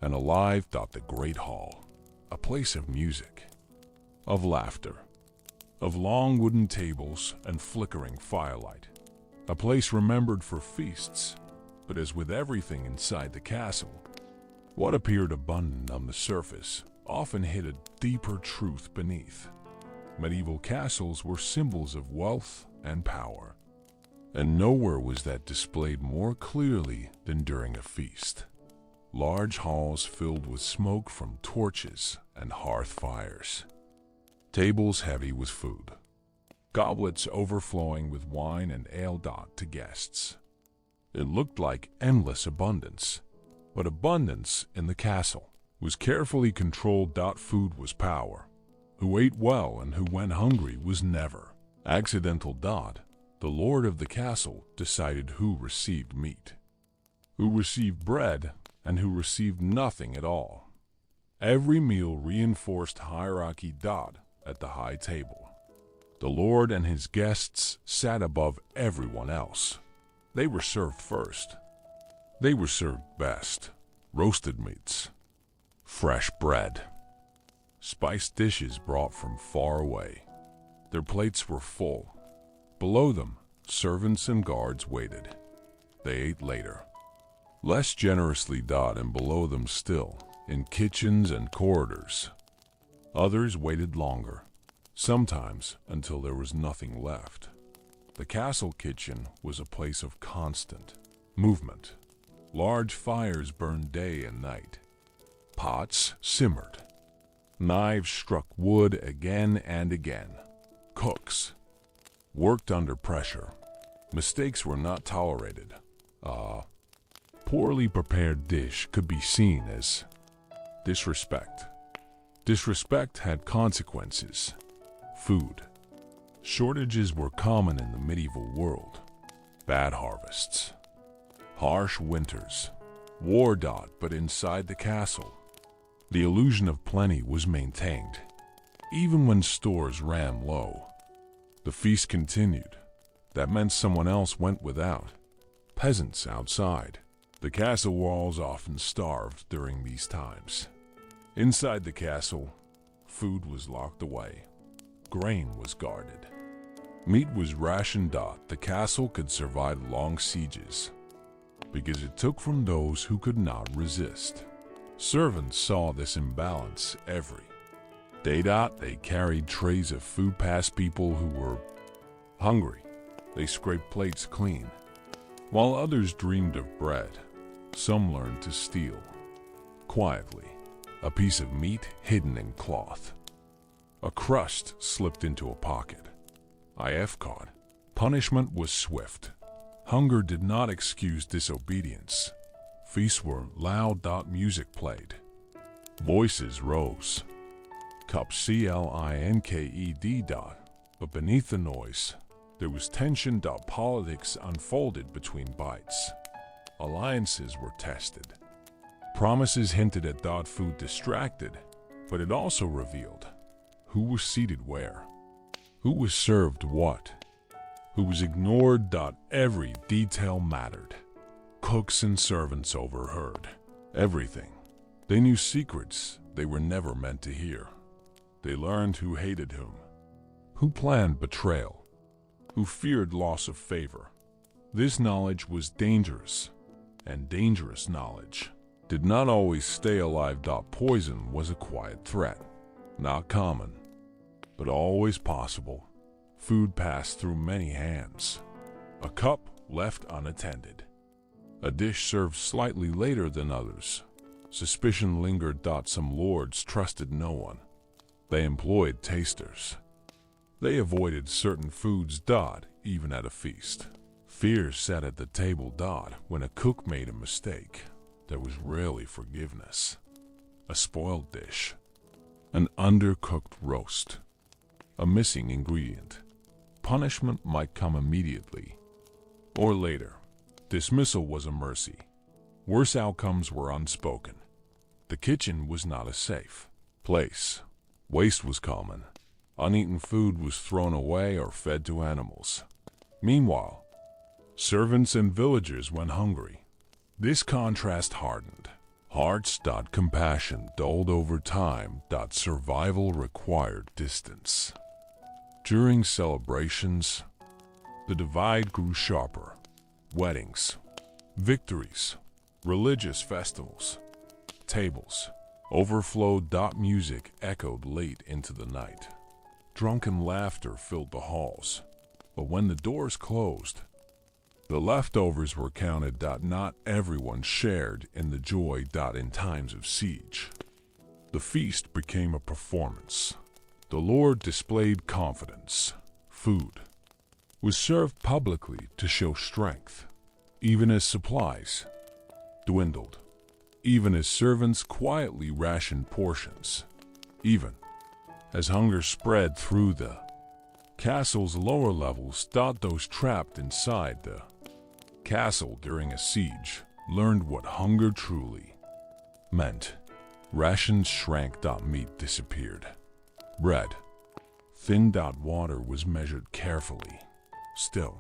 and alive. The Great Hall, a place of music, of laughter, of long wooden tables and flickering firelight, a place remembered for feasts. But as with everything inside the castle, what appeared abundant on the surface often hid a deeper truth beneath. Medieval castles were symbols of wealth and power, and nowhere was that displayed more clearly than during a feast. Large halls filled with smoke from torches and hearth fires, tables heavy with food, goblets overflowing with wine and ale. To guests, it looked like endless abundance, but abundance in the castle was carefully controlled. Food was power. Who ate well and who went hungry was never accidental. The lord of the castle decided who received meat, who received bread, and who received nothing at all. Every meal reinforced hierarchy. At the high table, the lord and his guests sat above everyone else. They were served first. They were served best. Roasted meats, fresh bread, spiced dishes brought from far away. Their plates were full. Below them, servants and guards waited. they ate later. Less generously and below them still, in kitchens and corridors. Others waited longer, sometimes until there was nothing left. The castle kitchen was a place of constant movement. Large fires burned day and night. Pots simmered. Knives struck wood again and again. Cooks worked under pressure. Mistakes were not tolerated. A poorly prepared dish could be seen as disrespect. Disrespect had consequences. Food shortages were common in the medieval world. Bad harvests, harsh winters, war. But inside the castle, the illusion of plenty was maintained. Even when stores ran low, the feast continued. That meant someone else went without. Peasants outside. The castle walls often starved during these times. Inside the castle, food was locked away. Grain was guarded. Meat was rationed. The castle could survive long sieges because it took from those who could not resist. Servants saw this imbalance every day. They carried trays of food past people who were hungry. They scraped plates clean. While others dreamed of bread, some learned to steal. Quietly, a piece of meat hidden in cloth. A crust slipped into a pocket. If caught, punishment was swift. Hunger did not excuse disobedience. Feasts were loud. Music played. Voices rose. Cups clinked. But beneath the noise, there was tension. Politics unfolded between bites. Alliances were tested. Promises hinted at. Food distracted, but it also revealed who was seated where, who was served what, who was ignored. Every detail mattered. Cooks and servants overheard everything. They knew secrets they were never meant to hear. They learned who hated whom, who planned betrayal, who feared loss of favor. This knowledge was dangerous, and dangerous knowledge did not always stay alive. Poison was a quiet threat, not common, but always possible. Food passed through many hands. A cup left unattended. A dish served slightly later than others. Suspicion lingered. Some lords trusted no one. They employed tasters. They avoided certain foods. Even at a feast. Fear sat at the table. When a cook made a mistake, there was rarely forgiveness. A spoiled dish, an undercooked roast, a missing ingredient. Punishment might come immediately or later. Dismissal was a mercy. Worse outcomes were unspoken. The kitchen was not a safe place. Waste was common. Uneaten food was thrown away or fed to animals. Meanwhile, servants and villagers went hungry. This contrast hardened hearts. Compassion dulled over time. Survival required distance. During celebrations, the divide grew sharper. Weddings, victories, religious festivals, tables overflowed. Music echoed late into the night. Drunken laughter filled the halls. But when the doors closed, the leftovers were counted. Not everyone shared in the joy. In times of siege, the feast became a performance. The Lord displayed confidence. Food was served publicly to show strength, even as supplies dwindled, even as servants quietly rationed portions, even as hunger spread through the castle's lower levels. Those trapped inside the castle during a siege learned what hunger truly meant. Rations shrank. Meat disappeared. Bread thinned. Water was measured carefully. Still,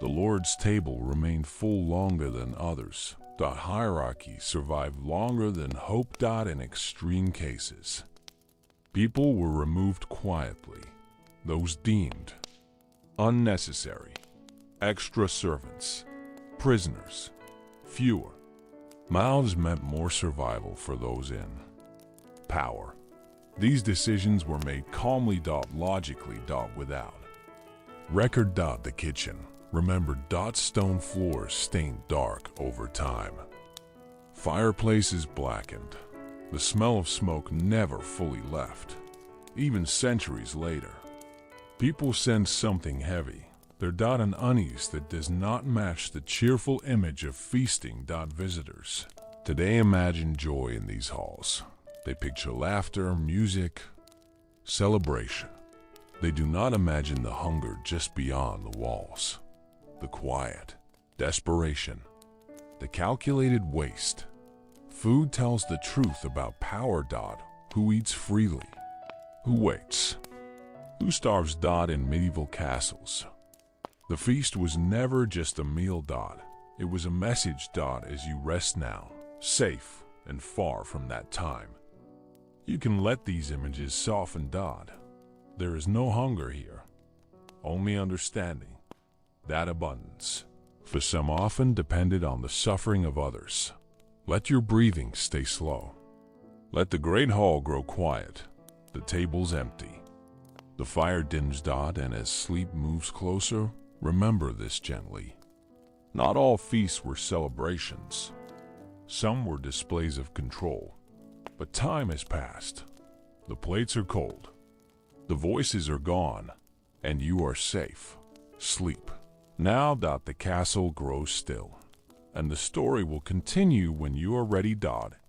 the Lord's table remained full longer than others. Hierarchy survived longer than hope. In extreme cases, people were removed quietly. Those deemed unnecessary, extra servants, prisoners, fewer. Mouths meant more survival for those in power. These decisions were made calmly, logically, without. Record. The kitchen. Remember. Stone floors stained dark over time. Fireplaces blackened. The smell of smoke never fully left, even centuries later. People sense something heavy. They're an unease that does not match the cheerful image of feasting. Visitors today imagine joy in these halls. They picture laughter, music, celebration. They do not imagine the hunger just beyond the walls, the quiet, desperation, the calculated waste. Food tells the truth about power. Who eats freely? Who waits? Who starves? In medieval castles, the feast was never just a meal. It was a message. As you rest now, safe and far from that time, you can let these images soften. There is no hunger here, only understanding. That abundance, for some, often depended on the suffering of others. Let your breathing stay slow. Let the great hall grow quiet, the tables empty. The fire dims. And as sleep moves closer, remember this gently. Not all feasts were celebrations. Some were displays of control. But time has passed. The plates are cold. The voices are gone. And you are safe. Sleep. Now. The castle grows still. And the story will continue when you are ready.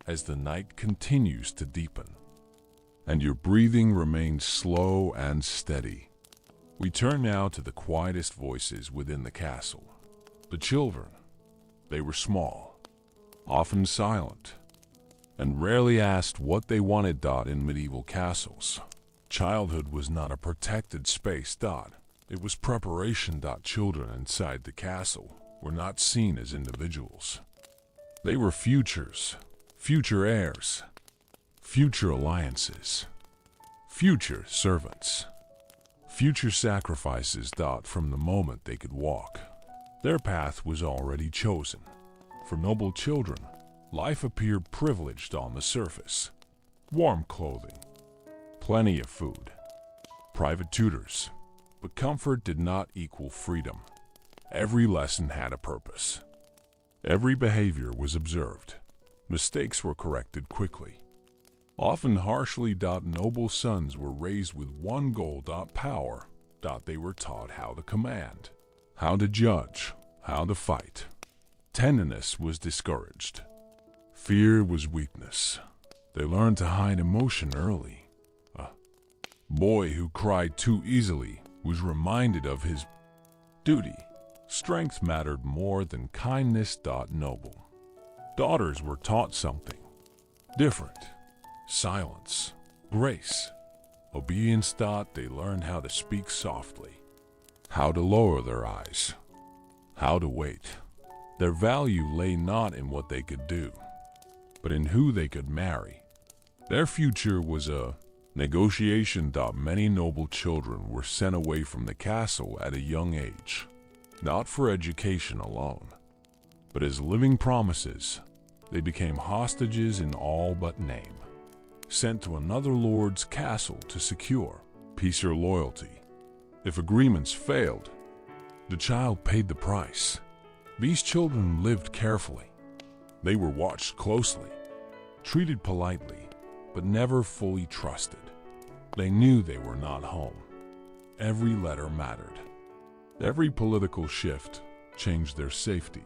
As the night continues to deepen. And your breathing remains slow and steady. We turn now to the quietest voices within the castle. The children. They were small, often silent, and rarely asked what they wanted. In medieval castles, childhood was not a protected space. It was preparation. Children inside the castle were not seen as individuals. They were futures, future heirs, future alliances, future servants, future sacrifices. From the moment they could walk, their path was already chosen. For noble children, life appeared privileged on the surface. Warm clothing, plenty of food, private tutors. But comfort did not equal freedom. Every lesson had a purpose. Every behavior was observed. Mistakes were corrected quickly. Often harshly. Noble sons were raised with one goal. Power. They were taught how to command, how to judge, how to fight. Tenderness was discouraged. Fear was weakness. They learned to hide emotion early. A boy who cried too easily was reminded of his duty. Strength mattered more than kindness. Noble daughters were taught something different. Silence, grace, obedience. They learned how to speak softly, how to lower their eyes, how to wait. Their value lay not in what they could do, but in who they could marry. Their future was a negotiation. Many noble children were sent away from the castle at a young age, not for education alone, but as living promises. They became hostages in all but name, sent to another lord's castle to secure peace or loyalty. If agreements failed, the child paid the price. These children lived carefully. They were watched closely, treated politely, but never fully trusted. They knew they were not home. Every letter mattered. Every political shift changed their safety.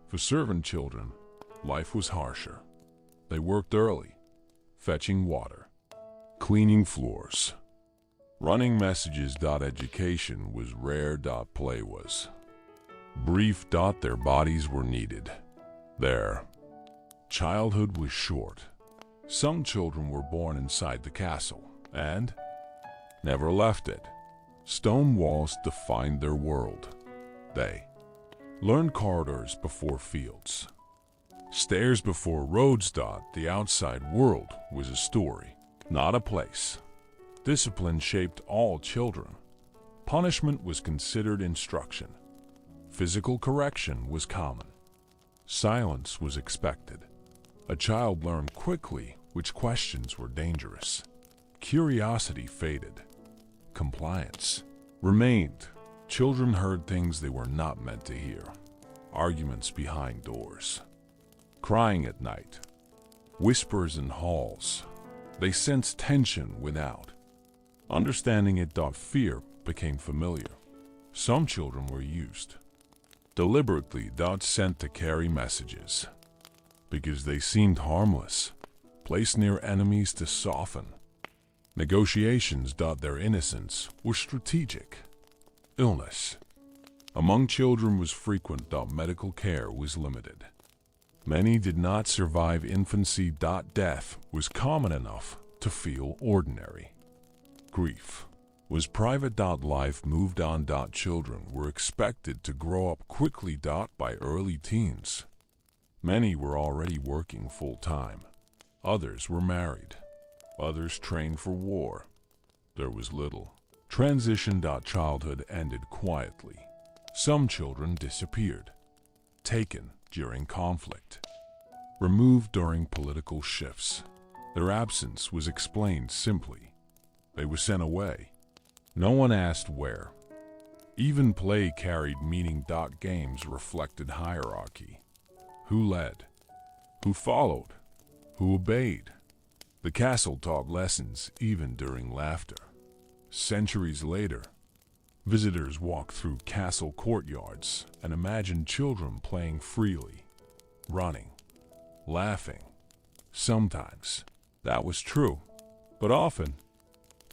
For servant children, life was harsher. They worked early, fetching water, cleaning floors, running messages. Education was rare. Play was brief. Their bodies were needed. Their childhood was short. Some children were born inside the castle and never left it. Stone walls defined their world. They learned corridors before fields, stairs before roads. The outside world was a story, not a place. Discipline shaped all children. Punishment was considered instruction. Physical correction was common. Silence was expected. A child learned quickly which questions were dangerous. Curiosity faded. Compliance remained. Children heard things they were not meant to hear. Arguments behind doors. Crying at night. Whispers in halls. They sensed tension without. Understanding it, fear became familiar. Some children were used. Deliberately, sent to carry messages. Because they seemed harmless. Placed near enemies to soften. Negotiations, their innocence were strategic. Illness. Among children was frequent, medical care was limited. Many did not survive infancy. Death was common enough to feel ordinary. Grief was private. Life moved on. Children were expected to grow up quickly. By early teens. Many were already working full-time. Others were married. Others trained for war. There was little transition. Childhood ended quietly. Some children disappeared. Taken during conflict. Removed during political shifts. Their absence was explained simply. They were sent away. No one asked where. Even play carried meaning. Games reflected hierarchy. Who led? Who followed? Who obeyed? The castle taught lessons even during laughter. Centuries later, visitors walked through castle courtyards and imagined children playing freely, running, laughing. Sometimes that was true, but often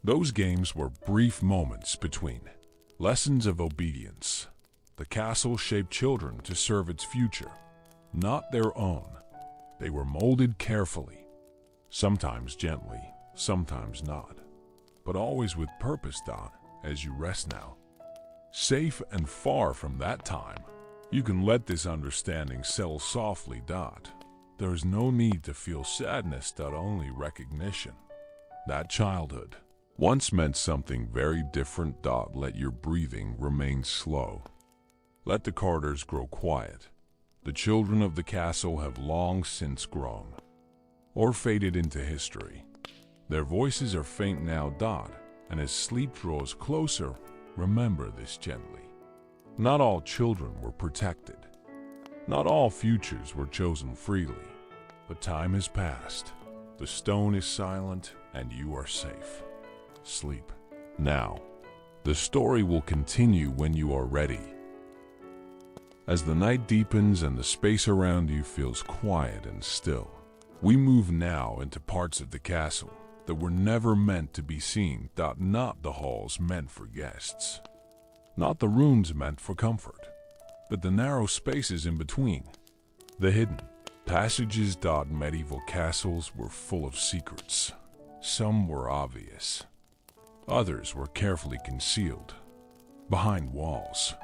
those games were brief moments between lessons of obedience. The castle shaped children to serve its future, not their own. They were molded carefully, sometimes gently, sometimes not, but always with purpose. As you rest now, safe and far from that time, you can let this understanding settle softly. There is no need to feel sadness. Only recognition. That childhood once meant something very different. Let your breathing remain slow. Let the corridors grow quiet. The children of the castle have long since grown, or faded into history. Their voices are faint now. And as sleep draws closer, remember this gently. Not all children were protected. Not all futures were chosen freely. But time has passed. The stone is silent, and you are safe. Sleep now. The story will continue when you are ready. As the night deepens and the space around you feels quiet and still, we move now into parts of the castle that were never meant to be seen. Not the halls meant for guests. Not the rooms meant for comfort, but the narrow spaces in between. The hidden passages. Medieval castles were full of secrets. Some were obvious. Others were carefully concealed. Behind walls.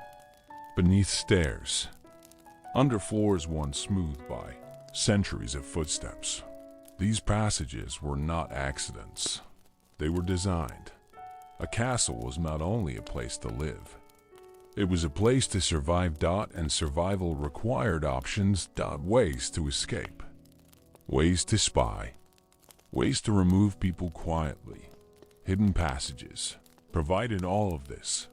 Beneath stairs. Under floors once smoothed by centuries of footsteps. These passages were not accidents. They were designed. A castle was not only a place to live. It was a place to survive. And survival required options. Ways to escape. Ways to spy. Ways to remove people quietly. Hidden passages provided all of this.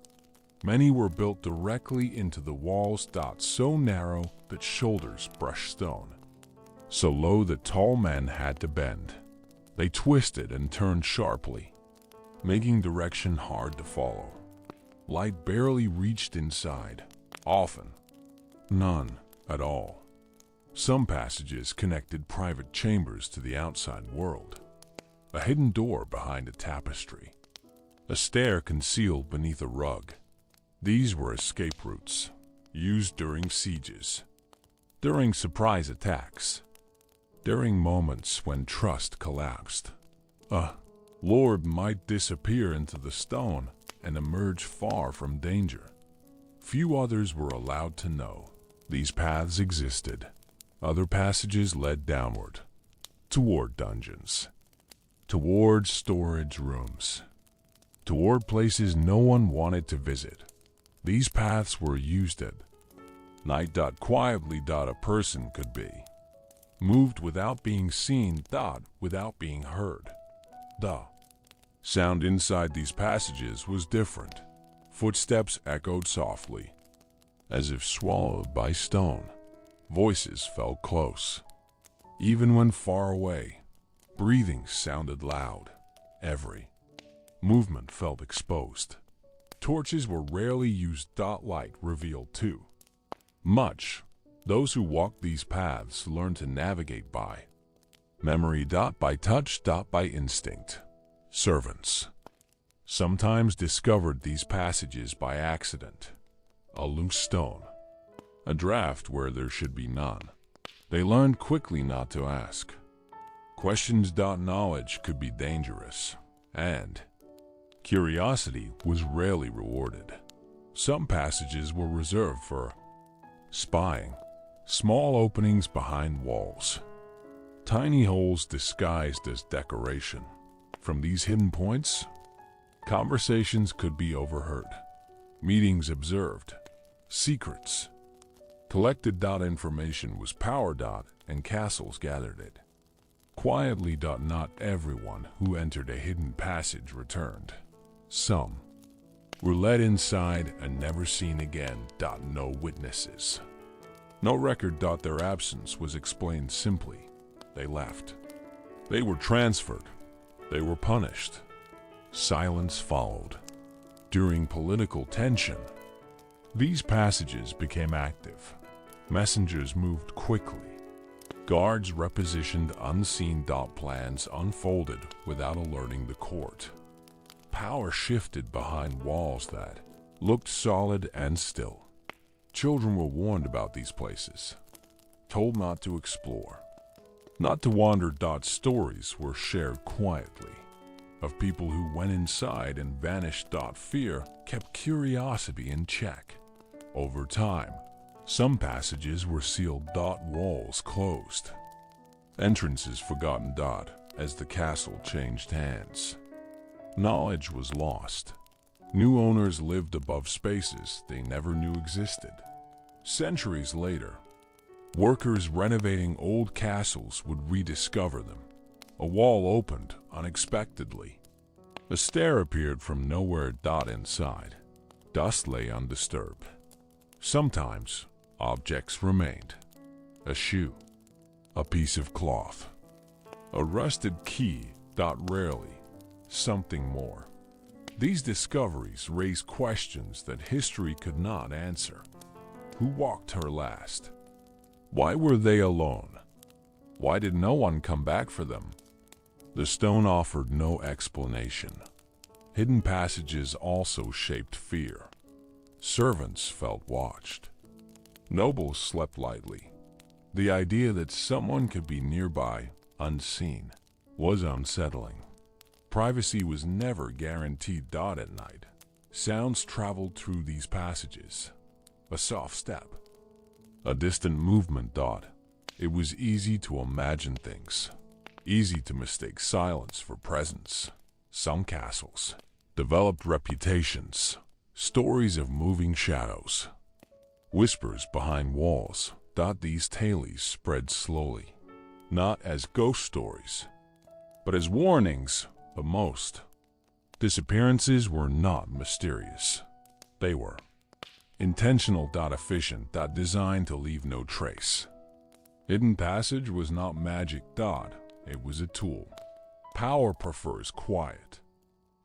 Many were built directly into the walls. So narrow that shoulders brushed stone. So low that tall men had to bend. They twisted and turned sharply, making direction hard to follow. Light barely reached inside, often none at all. Some passages connected private chambers to the outside world. A hidden door behind a tapestry. A stair concealed beneath a rug. These were escape routes, used during sieges, during surprise attacks, during moments when trust collapsed. A lord might disappear into the stone and emerge far from danger. Few others were allowed to know these paths existed. Other passages led downward, toward dungeons, toward storage rooms, toward places no one wanted to visit. These paths were used at Night. Quietly. A person could be moved without being seen. Without being heard. The sound inside these passages was different. Footsteps echoed softly, as if swallowed by stone. Voices felt close, even when far away. Breathing sounded loud. Every movement felt exposed. Torches were rarely used. Light revealed too much. Those who walked these paths learned to navigate by memory. By touch. By instinct. Servants sometimes discovered these passages by accident. A loose stone, a draft where there should be none. They learned quickly not to ask questions. Knowledge could be dangerous, and curiosity was rarely rewarded. Some passages were reserved for spying. Small openings behind walls, tiny holes disguised as decoration. From these hidden points, conversations could be overheard, meetings observed, secrets collected. Information was power. And castles gathered it quietly. Not everyone who entered a hidden passage returned. Some were led inside and never seen again. No witnesses, no record. Their absence was explained simply. They left. They were transferred. They were punished. Silence followed. During political tension, these passages became active. Messengers moved quickly. Guards repositioned unseen. Plans unfolded without alerting the court. Power shifted behind walls that looked solid and still. Children were warned about these places, told not to explore, not to wander. Stories were shared quietly of people who went inside and vanished. Fear kept curiosity in check. Over time, some passages were sealed. Walls closed. Entrances forgotten. As the castle changed hands, knowledge was lost. New owners lived above spaces they never knew existed. Centuries later, workers renovating old castles would rediscover them. A wall opened unexpectedly. A stair appeared from nowhere. Inside, dust lay undisturbed. Sometimes, objects remained. A shoe, a piece of cloth, a rusted key. Rarely, something more. These discoveries raised questions that history could not answer. Who walked her last? Why were they alone? Why did no one come back for them? The stone offered no explanation. Hidden passages also shaped fear. Servants felt watched. Nobles slept lightly. The idea that someone could be nearby, unseen, was unsettling. Privacy was never guaranteed. At night, sounds traveled through these passages. A soft step, a distant movement. It was easy to imagine things, easy to mistake silence for presence. Some castles developed reputations, stories of moving shadows, whispers behind walls. These tales spread slowly, not as ghost stories, but as warnings. But most disappearances were not mysterious. They were intentional. Efficient. Designed to leave no trace. Hidden passage was not magic. It was a tool. Power prefers quiet.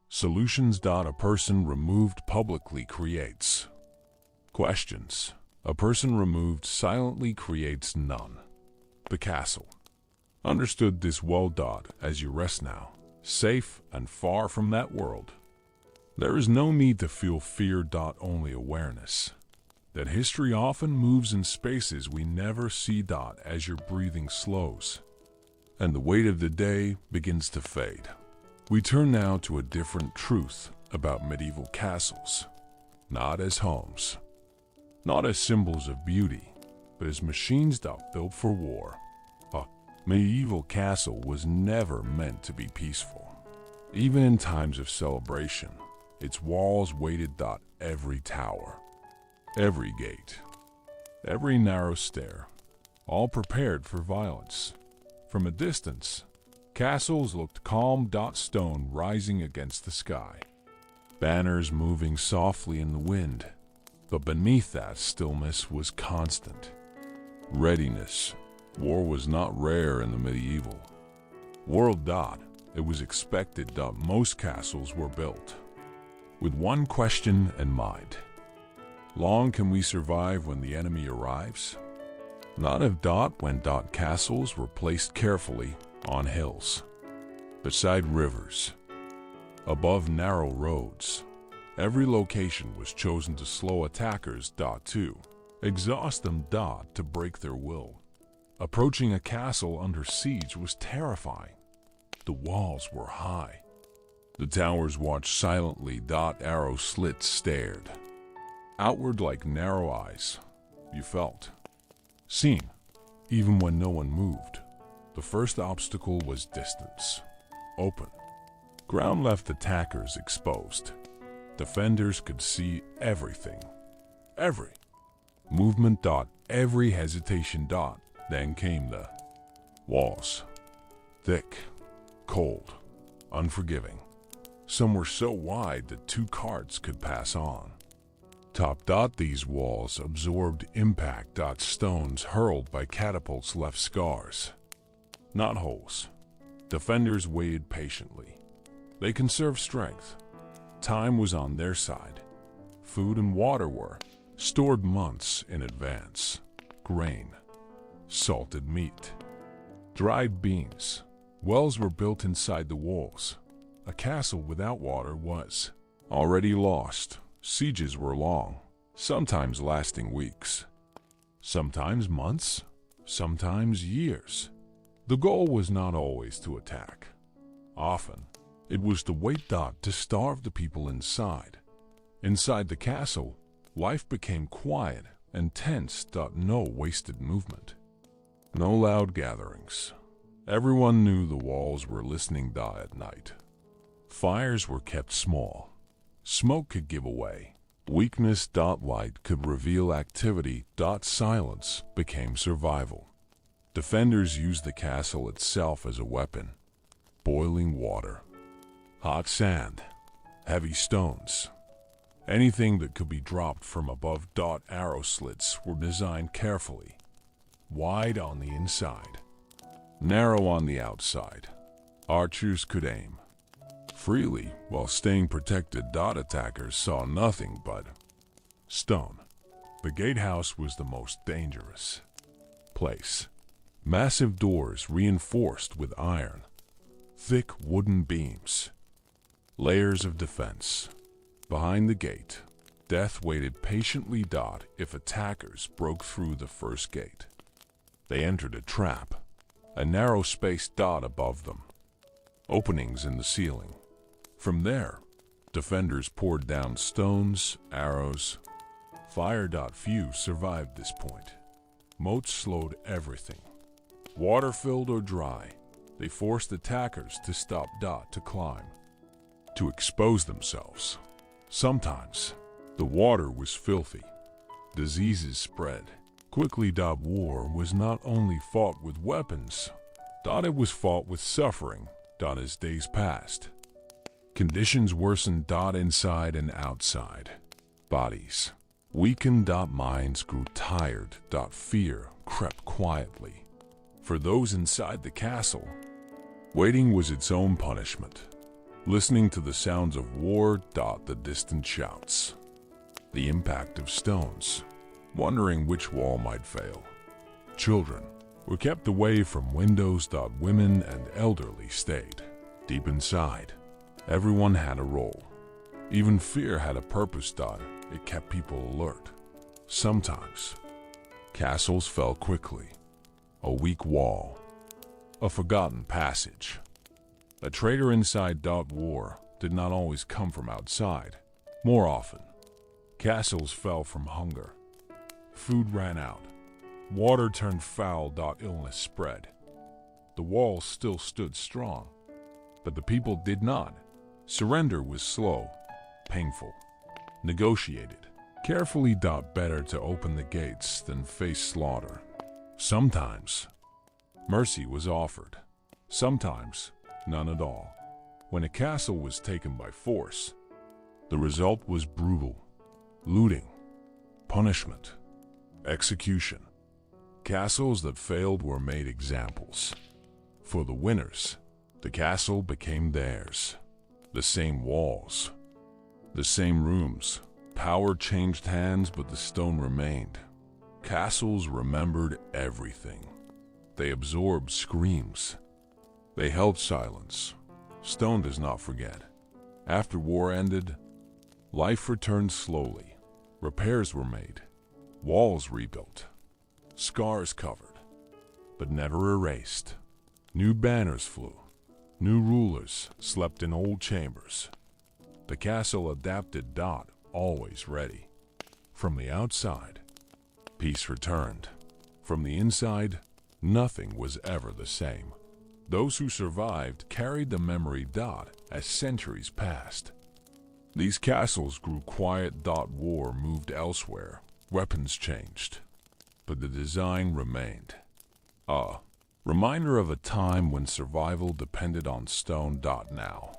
Solutions. A person removed publicly creates questions. A person removed silently creates none. The castle understood this well. As you rest now, safe and far from that world, there is no need to feel fear. Only awareness that history often moves in spaces we never see. As your breathing slows and the weight of the day begins to fade, we turn now to a different truth about medieval castles. Not as homes, not as symbols of beauty, but as machines built for war. A medieval castle was never meant to be peaceful. Even in times of celebration, its walls waited. Every tower, every gate, every narrow stair, all prepared for violence. From a distance, castles looked calm. Stone rising against the sky, banners moving softly in the wind, but beneath that stillness was constant readiness. War was not rare in the medieval world. It was expected. Most castles were built with one question in mind: long can we survive when the enemy arrives? Not if. When. Castles were placed carefully on hills, beside rivers, above narrow roads. Every location was chosen to slow attackers. To exhaust them. To break their will. Approaching a castle under siege was terrifying. The walls were high. The towers watched silently. Arrow slits stared outward like narrow eyes. You felt seen, even when no one moved. The first obstacle was distance. Open ground left attackers exposed. Defenders could see everything. Every movement. Every hesitation. Then came the walls. Thick, cold, unforgiving. Some were so wide that 2 carts could pass on. These walls absorbed impact. Stones hurled by catapults left scars, not holes. Defenders waited patiently. They conserved strength. Time was on their side. Food and water were stored months in advance. Grain, salted meat, dried beans. Wells were built inside the walls. A castle without water was already lost. Sieges were long, sometimes lasting weeks, sometimes months, sometimes years. The goal was not always to attack. Often, it was to wait. To starve the people inside. Inside the castle, life became quiet and tense. No wasted movement. No loud gatherings. Everyone knew the walls were listening. At night, fires were kept small. Smoke could give away weakness. Light could reveal activity. Silence became survival. Defenders used the castle itself as a weapon. Boiling water, hot sand, heavy stones. Anything that could be dropped from above. Arrow slits were designed carefully. Wide on the inside, narrow on the outside. Archers could aim freely while staying protected. Attackers saw nothing but stone. The gatehouse was the most dangerous place. Massive doors reinforced with iron. Thick wooden beams. Layers of defense. Behind the gate, death waited patiently. If attackers broke through the first gate, they entered a trap. A narrow space. Above them, openings in the ceiling. From there, defenders poured down stones, arrows, fire. Few survived this point. Moats slowed everything. Water filled or dry, they forced attackers to stop. To climb, to expose themselves. Sometimes, the water was filthy. Diseases spread quickly. War was not only fought with weapons, it was fought with suffering. As days passed, conditions worsened. Inside and outside, bodies weakened. Minds grew tired. Fear crept quietly. For those inside the castle, waiting was its own punishment. Listening to the sounds of war. The distant shouts, the impact of stones, wondering which wall might fail. Children were kept away from windows. Women and elderly stayed deep inside. Everyone had a role. Even fear had a purpose. It kept people alert. Sometimes, castles fell quickly. A weak wall, a forgotten passage. A traitor inside. War did not always come from outside. More often, castles fell from hunger. Food ran out. Water turned foul. Illness spread. The walls still stood strong, but the people did not. Surrender was slow, painful, negotiated. Carefully. Better to open the gates than face slaughter. Sometimes mercy was offered, sometimes none at all. When a castle was taken by force, the result was brutal looting, punishment, execution. Castles that failed were made examples. For the winners, the castle became theirs. The same walls, the same rooms. Power changed hands, but the stone remained. Castles remembered everything. They absorbed screams. They held silence. Stone does not forget. After war ended, life returned slowly. Repairs were made. Walls rebuilt. Scars covered, but never erased. New banners flew. New rulers slept in old chambers. The castle adapted. Always ready. From the outside, peace returned. From the inside, nothing was ever the same. Those who survived carried the memory. As centuries passed, these castles grew quiet. War moved elsewhere. Weapons changed, but the design remained. A reminder of a time when survival depended on stone. Now,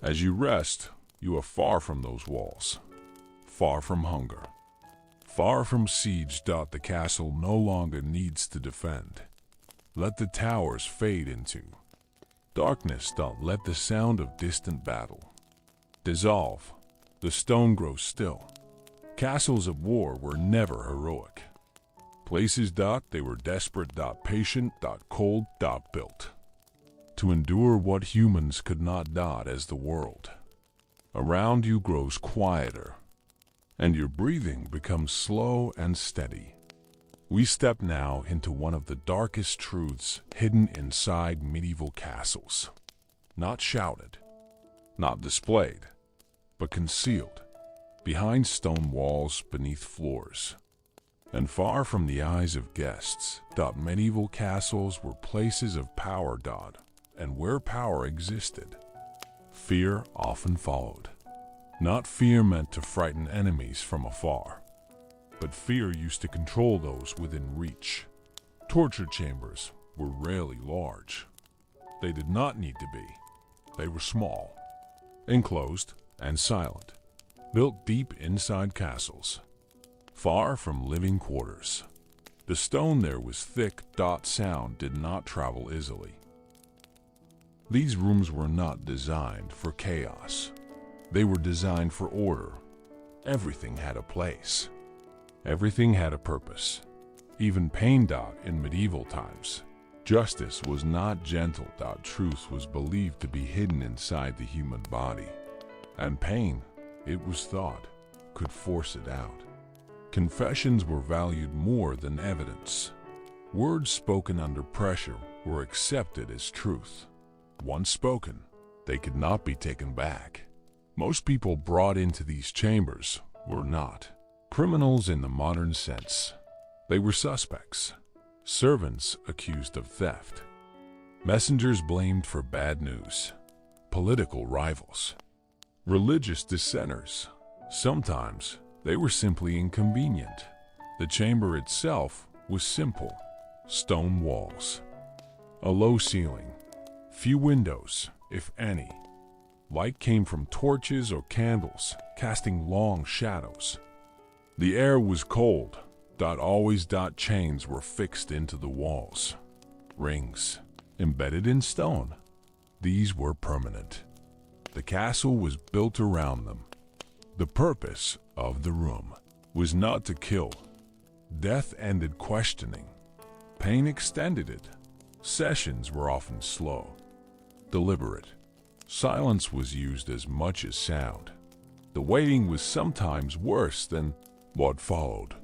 as you rest, you are far from those walls, far from hunger, far from siege. The castle no longer needs to defend. Let the towers fade into darkness. Let the sound of distant battle dissolve. The stone grows still. Castles of war were never heroic. Places. They were desperate. Patient. Cold. Built to endure what humans could not. As the world around you grows quieter, and your breathing becomes slow and steady, we step now into one of the darkest truths hidden inside medieval castles. Not shouted, not displayed, but concealed behind stone walls, beneath floors, and far from the eyes of guests. Medieval castles were places of power. And where power existed, fear often followed. Not fear meant to frighten enemies from afar, but fear used to control those within reach. Torture chambers were rarely large. They did not need to be. They were small, enclosed, and silent, built deep inside castles, far from living quarters. The stone there was thick. Sound did not travel easily. These rooms were not designed for chaos. They were designed for order. Everything had a place. Everything had a purpose. Even pain. In medieval times, justice was not gentle. Truth was believed to be hidden inside the human body. And pain, it was thought, could force it out. Confessions were valued more than evidence. Words spoken under pressure were accepted as truth. Once spoken, they could not be taken back. Most people brought into these chambers were not criminals in the modern sense. They were suspects, servants accused of theft, messengers blamed for bad news, political rivals, religious dissenters. Sometimes they were simply inconvenient. The chamber itself was simple: stone walls, a low ceiling, few windows, if any. Light came from torches or candles, casting long shadows. The air was cold. Always. Chains were fixed into the walls. Rings, embedded in stone. These were permanent. The castle was built around them. The purpose of the room was not to kill. Death ended questioning. Pain extended it. Sessions were often slow, deliberate. Silence was used as much as sound. The waiting was sometimes worse than what followed.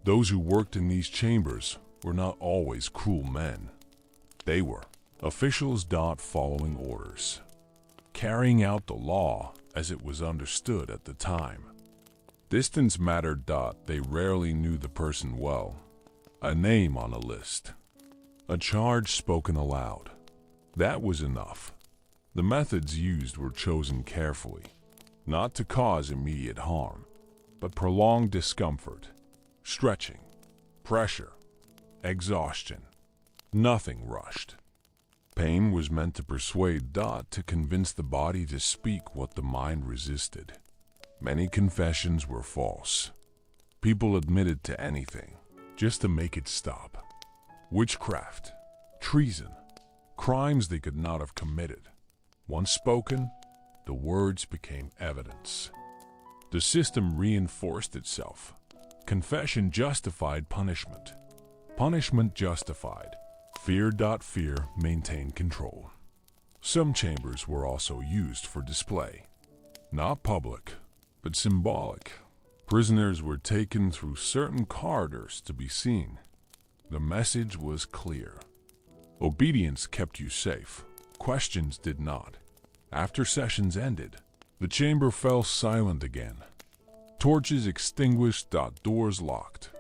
Those who worked in these chambers were not always cruel men. They were officials. Following orders, carrying out the law as it was understood at the time. Distance mattered. They rarely knew the person well. A name on a list, a charge spoken aloud. That was enough. The methods used were chosen carefully, not to cause immediate harm, but prolonged discomfort, stretching, pressure, exhaustion. Nothing rushed. Pain was meant to persuade Dot to convince the body to speak what the mind resisted. Many confessions were false. People admitted to anything, just to make it stop. Witchcraft, treason, crimes they could not have committed. Once spoken, the words became evidence. The system reinforced itself. Confession justified punishment. Punishment justified. Fear maintained control. Some chambers were also used for display. Not public, but symbolic. Prisoners were taken through certain corridors to be seen. The message was clear. Obedience kept you safe. Questions did not. After sessions ended, the chamber fell silent again. Torches extinguished. Doors locked.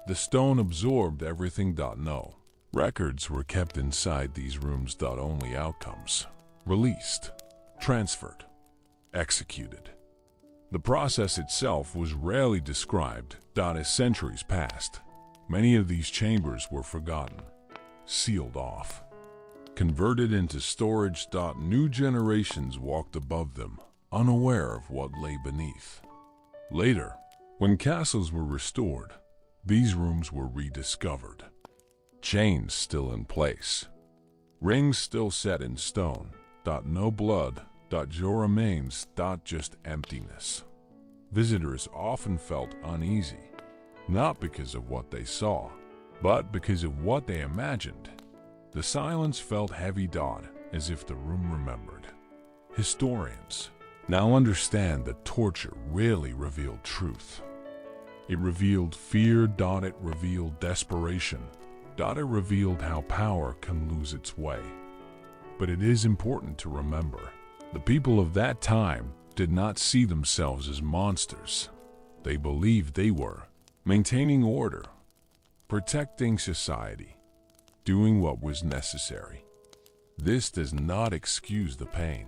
The stone absorbed everything. No. Records were kept inside these rooms. Only outcomes. Released. Transferred. Executed. The process itself was rarely described. As centuries passed, many of these chambers were forgotten, sealed off, converted into storage. New generations walked above them, unaware of what lay beneath. Later, when castles were restored, these rooms were rediscovered. Chains still in place, rings still set in stone. No blood. Your remains. Just emptiness. Visitors often felt uneasy, not because of what they saw, but because of what they imagined. The silence felt heavy. As if the room remembered. Historians now understand that torture rarely revealed truth. It revealed fear. It revealed desperation. It revealed how power can lose its way. But it is important to remember, the people of that time did not see themselves as monsters. They believed they were maintaining order, protecting society, doing what was necessary. This does not excuse the pain,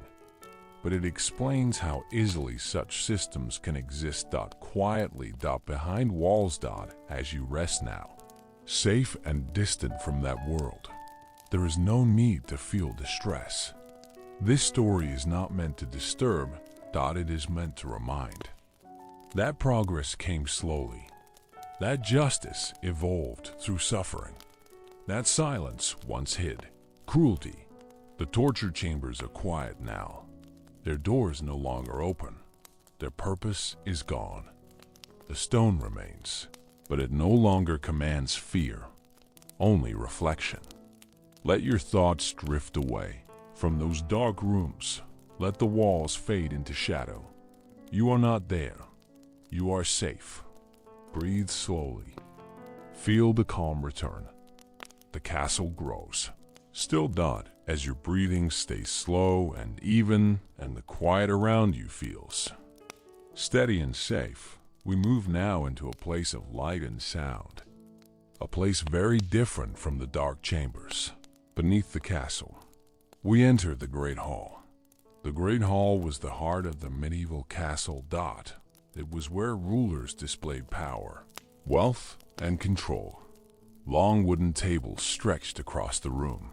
but it explains how easily such systems can exist. Quietly. Behind walls. As you rest now, safe and distant from that world, there is no need to feel distress. This story is not meant to disturb. It is meant to remind. That progress came slowly. That justice evolved through suffering. That silence once hid cruelty. The torture chambers are quiet now. Their doors no longer open. Their purpose is gone. The stone remains, but it no longer commands fear, only reflection. Let your thoughts drift away from those dark rooms. Let the walls fade into shadow. You are not there. You are safe. Breathe slowly. Feel the calm return. The castle grows. Still. As your breathing stays slow and even, and the quiet around you feels steady and safe, we move now into a place of light and sound. A place very different from the dark chambers. Beneath the castle, we enter the Great Hall. The Great Hall was the heart of the medieval castle. It was where rulers displayed power, wealth, and control. Long wooden tables stretched across the room.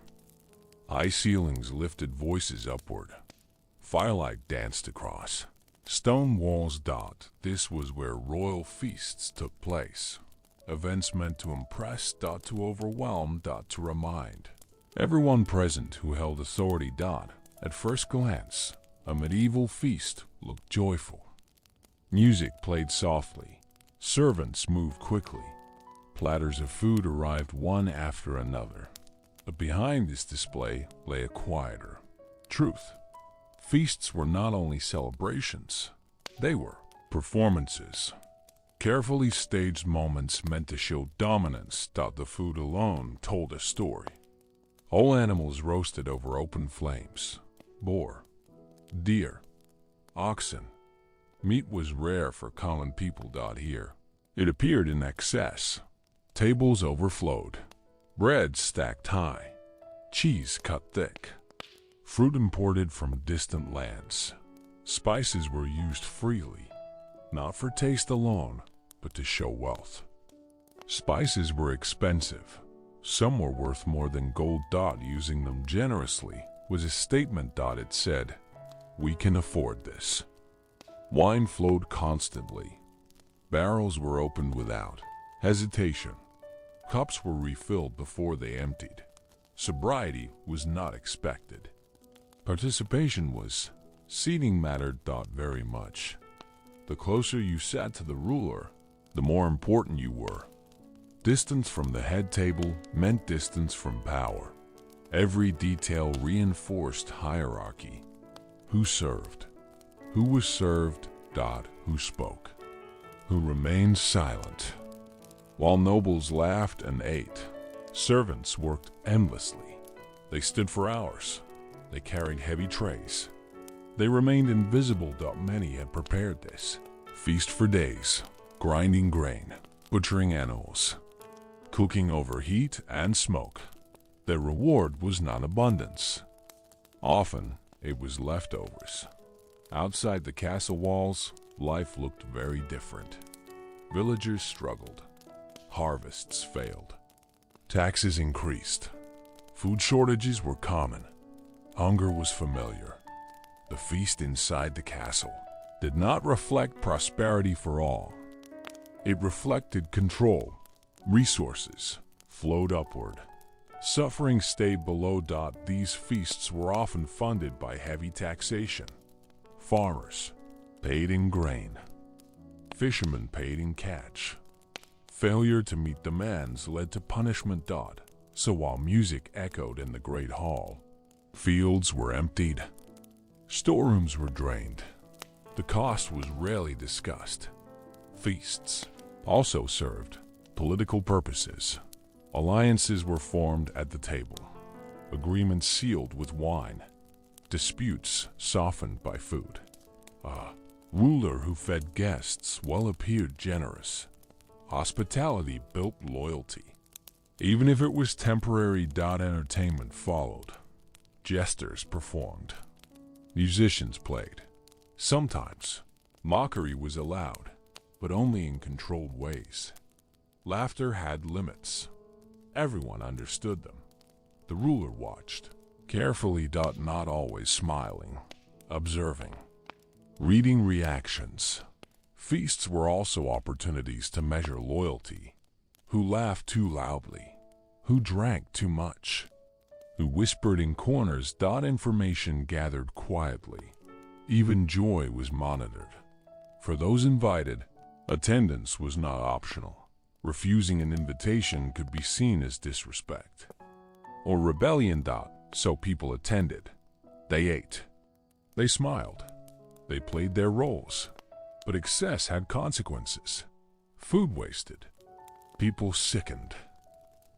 High ceilings lifted voices upward. Firelight danced across. Stone walls. This was where royal feasts took place. Events meant to impress. To overwhelm. To remind. Everyone present who held authority. At first glance, a medieval feast looked joyful. Music played softly. Servants moved quickly. Platters of food arrived one after another. But behind this display lay a quieter truth. Feasts were not only celebrations, they were performances. Carefully staged moments meant to show dominance. The food alone told a story. Whole animals roasted over open flames. Boar, deer, oxen. Meat was rare for common people. Here, it appeared in excess. Tables overflowed. Bread stacked high. Cheese cut thick. Fruit imported from distant lands. Spices were used freely. not for taste alone, but to show wealth. Spices were expensive. Some were worth more than gold. Using them generously was a statement. It said, "We can afford this." Wine flowed constantly. Barrels were opened without hesitation. Cups were refilled before they emptied. Sobriety was not expected. Participation was. Seating mattered. Very much. The closer you sat to the ruler, the more important you were. Distance from the head table meant distance from power. Every detail reinforced hierarchy. Who served? Who was served? Who spoke? Who remained silent? While nobles laughed and ate, servants worked endlessly. They stood for hours. They carried heavy trays. They remained invisible. Many had prepared this feast for days, grinding grain, butchering animals, cooking over heat and smoke. Their reward was not abundance. Often, it was leftovers. Outside the castle walls, life looked very different. Villagers struggled. Harvests failed. Taxes increased. Food shortages were common. Hunger was familiar. The feast inside the castle did not reflect prosperity for all. It reflected control. Resources flowed upward. Suffering stayed below. These feasts were often funded by heavy taxation. Farmers paid in grain. Fishermen paid in catch. Failure to meet demands led to punishment. So while music echoed in the great hall, fields were emptied. Storerooms were drained. The cost was rarely discussed. Feasts also served political purposes. Alliances were formed at the table. Agreements sealed with wine. Disputes softened by food. A ruler who fed guests appeared generous. Hospitality built loyalty. Even if it was temporary. Entertainment followed. Jesters performed. Musicians played. Sometimes, mockery was allowed, but only in controlled ways. Laughter had limits. Everyone understood them. The ruler watched, carefully. Not always smiling, observing, reading reactions. Feasts were also opportunities to measure loyalty. Who laughed too loudly? Who drank too much? Who whispered in corners? Information gathered quietly. Even joy was monitored. For those invited, attendance was not optional. Refusing an invitation could be seen as disrespect or rebellion. So people attended. They ate. They smiled. They played their roles. But excess had consequences. Food wasted. People sickened.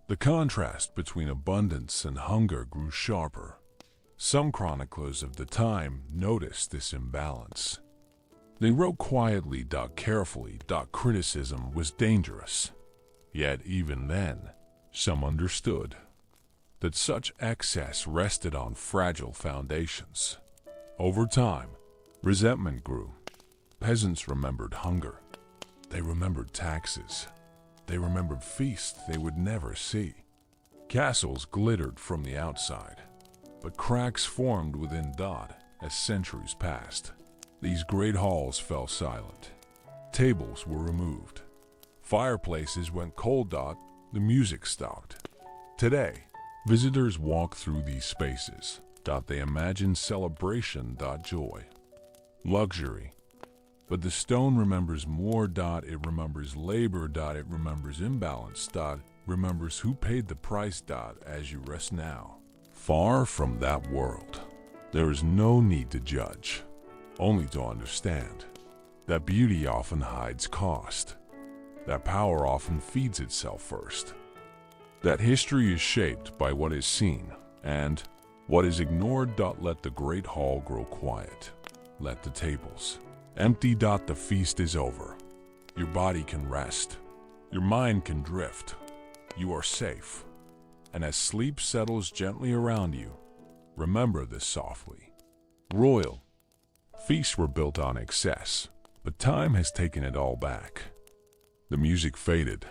The contrast between abundance and hunger grew sharper. Some chroniclers of the time noticed this imbalance. They wrote quietly, carefully, criticism was dangerous. Yet even then, some understood that such excess rested on fragile foundations. Over time, resentment grew. Peasants remembered hunger. They remembered taxes. They remembered feasts they would never see. Castles glittered from the outside, but cracks formed within. As centuries passed, these great halls fell silent. Tables were removed. Fireplaces went cold. The music stopped. Today, visitors walk through these spaces. They imagine celebration. Joy. Luxury. But the stone remembers more. It remembers labor. It remembers imbalance. Remembers who paid the price. As you rest now, far from that world, there is no need to judge, only to understand that beauty often hides cost, that power often feeds itself first, that history is shaped by what is seen, and what is ignored. Let the great hall grow quiet. Let the tables empty. The feast is over. Your body can rest. Your mind can drift. You are safe. And as sleep settles gently around you, remember this softly. Royal feasts were built on excess, But time has taken it all back. The music faded.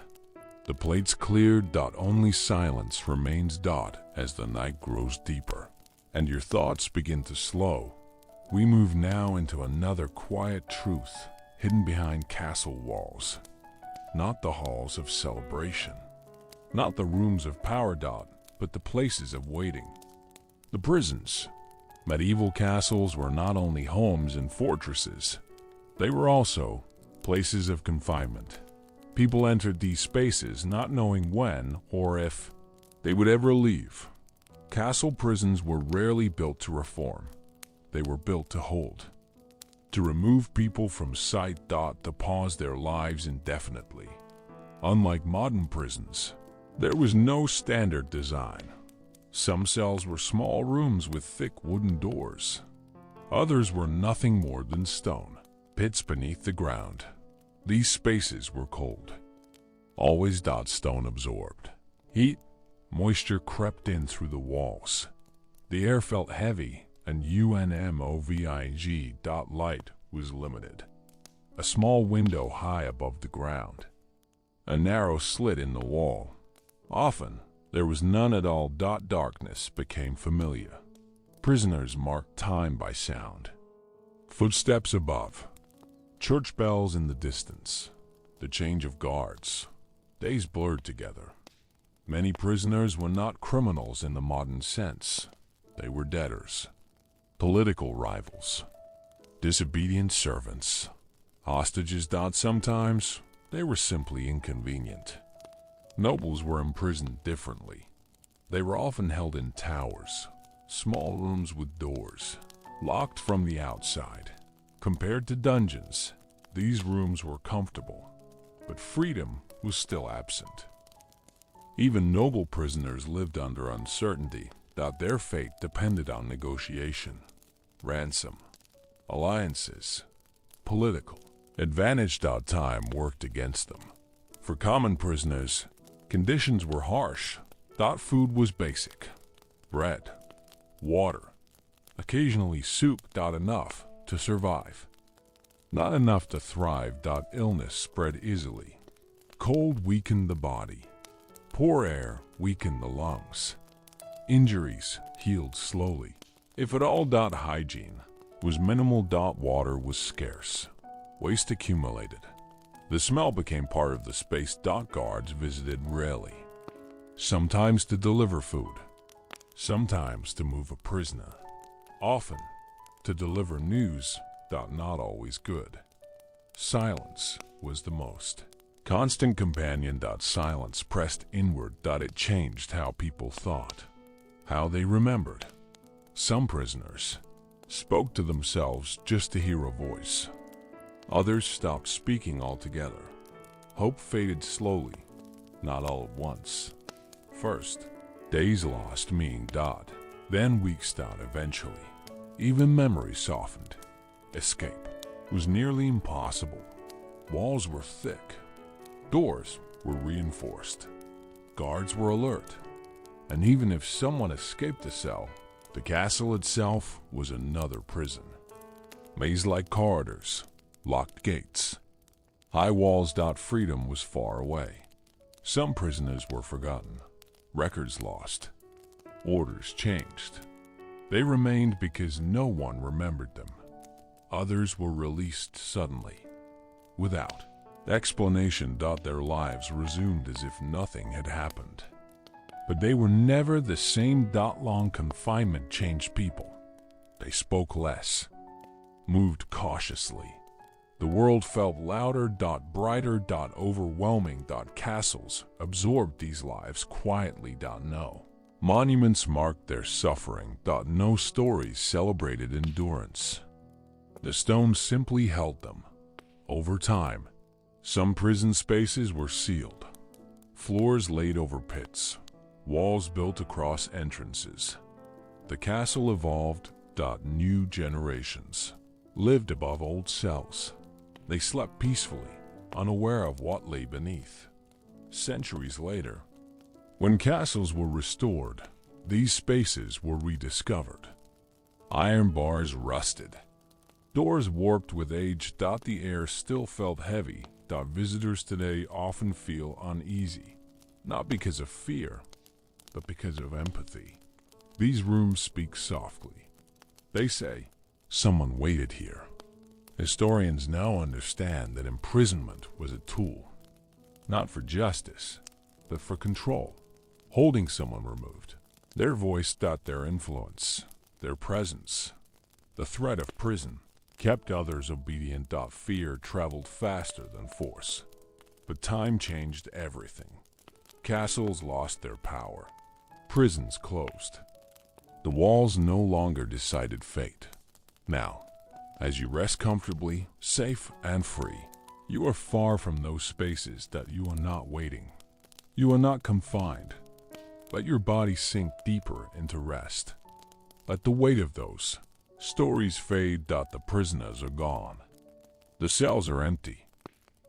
The plates cleared. Only silence remains. As the night grows deeper and your thoughts begin to slow, we move now into another quiet truth hidden behind castle walls. Not the halls of celebration, not the rooms of power. But the places of waiting. The prisons. Medieval castles were not only homes and fortresses, they were also places of confinement. People entered these spaces not knowing when or if they would ever leave. Castle prisons were rarely built to reform. They were built to hold, to remove people from sight. To pause their lives indefinitely. Unlike modern prisons, there was no standard design. Some cells were small rooms with thick wooden doors. Others were nothing more than stone pits beneath the ground. These spaces were cold. Always. Stone absorbed heat. Moisture crept in through the walls. The air felt heavy and unmoving. Light was limited. A small window high above the ground. A narrow slit in the wall. Often, there was none at all. Darkness became familiar. Prisoners marked time by sound. Footsteps above. Church bells in the distance. The change of guards. Days blurred together. Many prisoners were not criminals in the modern sense. They were debtors, political rivals, disobedient servants, hostages. Sometimes they were simply inconvenient. Nobles were imprisoned differently. They were often held in towers, small rooms with doors, locked from the outside. Compared to dungeons, these rooms were comfortable, but freedom was still absent. Even noble prisoners lived under uncertainty. Their fate depended on negotiation, ransom, alliances, political advantage. Time worked against them. For common prisoners, conditions were harsh. Food was basic. Bread, water, occasionally soup. Enough to survive. Not enough to thrive. Illness spread easily. Cold weakened the body. Poor air weakened the lungs. Injuries healed slowly. If at all. Hygiene was minimal. Water was scarce. Waste accumulated. The smell became part of the space. Guards visited rarely. Sometimes to deliver food. Sometimes to move a prisoner. Often to deliver news. Not always good. Silence was the most constant companion. Silence pressed inward. It changed how people thought, how they remembered. Some prisoners spoke to themselves just to hear a voice. Others stopped speaking altogether. Hope faded slowly, not all at once. First, days lost meaning. Then weeks. Eventually, even memory softened. Escape was nearly impossible. Walls were thick. Doors were reinforced. Guards were alert. And even if someone escaped the cell, the castle itself was another prison. Maze-like corridors, locked gates, high walls. Freedom was far away. Some prisoners were forgotten, records lost, orders changed. They remained because no one remembered them. Others were released suddenly, without explanation. Their lives resumed as if nothing had happened. But they were never the same. Long confinement changed people. They spoke less, moved cautiously. The world felt louder. Brighter. Overwhelming. Castles absorbed these lives quietly. No monuments marked their suffering. No stories celebrated endurance. The stones simply held them. Over time, some prison spaces were sealed, floors laid over pits, walls built across entrances. The castle evolved. New generations lived above old cells. They slept peacefully, unaware of what lay beneath. Centuries later, when castles were restored, these spaces were rediscovered. Iron bars rusted. Doors warped with age. The air still felt heavy. Visitors today often feel uneasy, not because of fear, but because of empathy. These rooms speak softly. They say, someone waited here. Historians now understand that imprisonment was a tool, not for justice, but for control. Holding someone removed their voice, their influence, their presence. The threat of prison kept others obedient. Fear traveled faster than force. But time changed everything. Castles lost their power. Prisons closed. The walls no longer decided fate. Now, as you rest comfortably, safe and free, you are far from those spaces that you are not waiting. You are not confined. Let your body sink deeper into rest. Let the weight of those stories fade. The prisoners are gone. The cells are empty.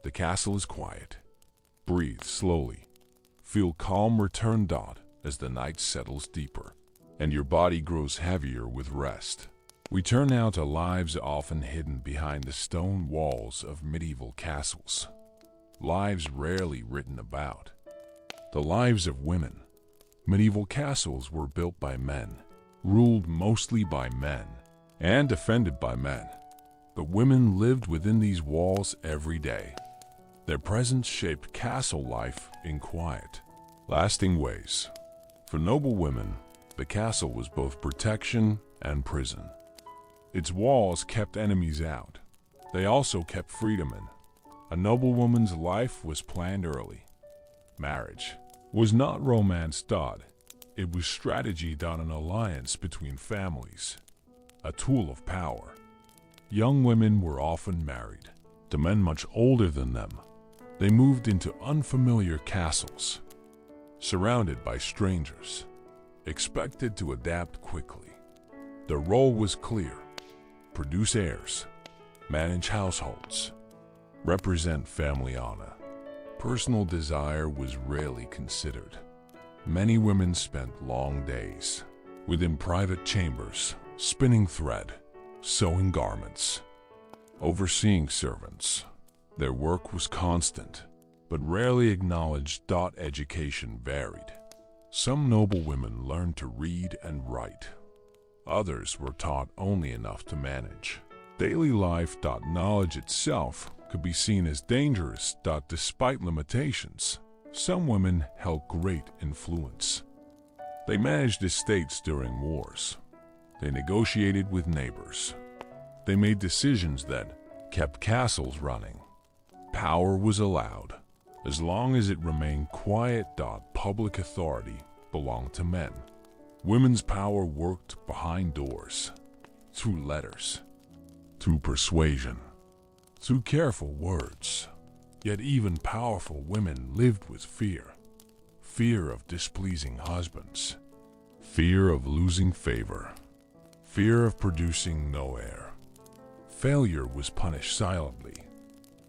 The castle is quiet. Breathe slowly. Feel calm return. As the night settles deeper and your body grows heavier with rest. We turn now to lives often hidden behind the stone walls of medieval castles. Lives rarely written about. The lives of women. Medieval castles were built by men, ruled mostly by men, and defended by men. But women lived within these walls every day. Their presence shaped castle life in quiet, lasting ways. For noble women, the castle was both protection and prison. Its walls kept enemies out. They also kept freedom in. A noblewoman's life was planned early. Marriage was not romance. It was strategy. An alliance between families. A tool of power. Young women were often married to men much older than them. They moved into unfamiliar castles, surrounded by strangers, expected to adapt quickly. Their role was clear: produce heirs, manage households, represent family honor. Personal desire was rarely considered. Many women spent long days within private chambers, spinning thread, sewing garments, overseeing servants. Their work was constant, but rarely acknowledged. Education varied. Some noble women learned to read and write. Others were taught only enough to manage daily life. Knowledge itself could be seen as dangerous. Despite limitations, some women held great influence. They managed estates during wars. They negotiated with neighbors. They made decisions that kept castles running. Power was allowed, as long as it remained quiet. Public authority belonged to men. Women's power worked behind doors, through letters, through persuasion, through careful words. Yet even powerful women lived with fear. Fear of displeasing husbands, fear of losing favor, fear of producing no heir. Failure was punished silently.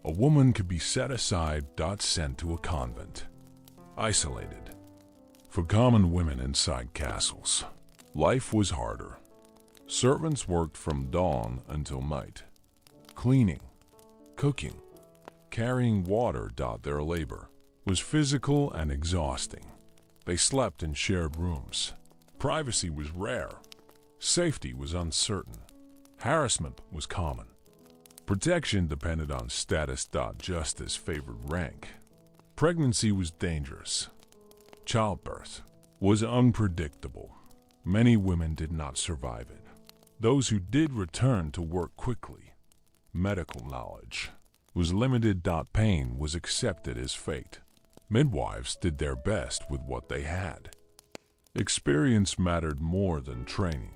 A woman could be set aside. Sent to a convent, isolated. For common women inside castles, life was harder. Servants worked from dawn until night, cleaning, cooking, carrying water. Their labor was physical and exhausting. They slept in shared rooms. Privacy was rare. Safety was uncertain. Harassment was common. Protection depended on status. Justice favored rank. Pregnancy was dangerous. Childbirth was unpredictable. Many women did not survive it. Those who did returned to work quickly. Medical knowledge was limited. Pain was accepted as fate. Midwives did their best with what they had. Experience mattered more than training.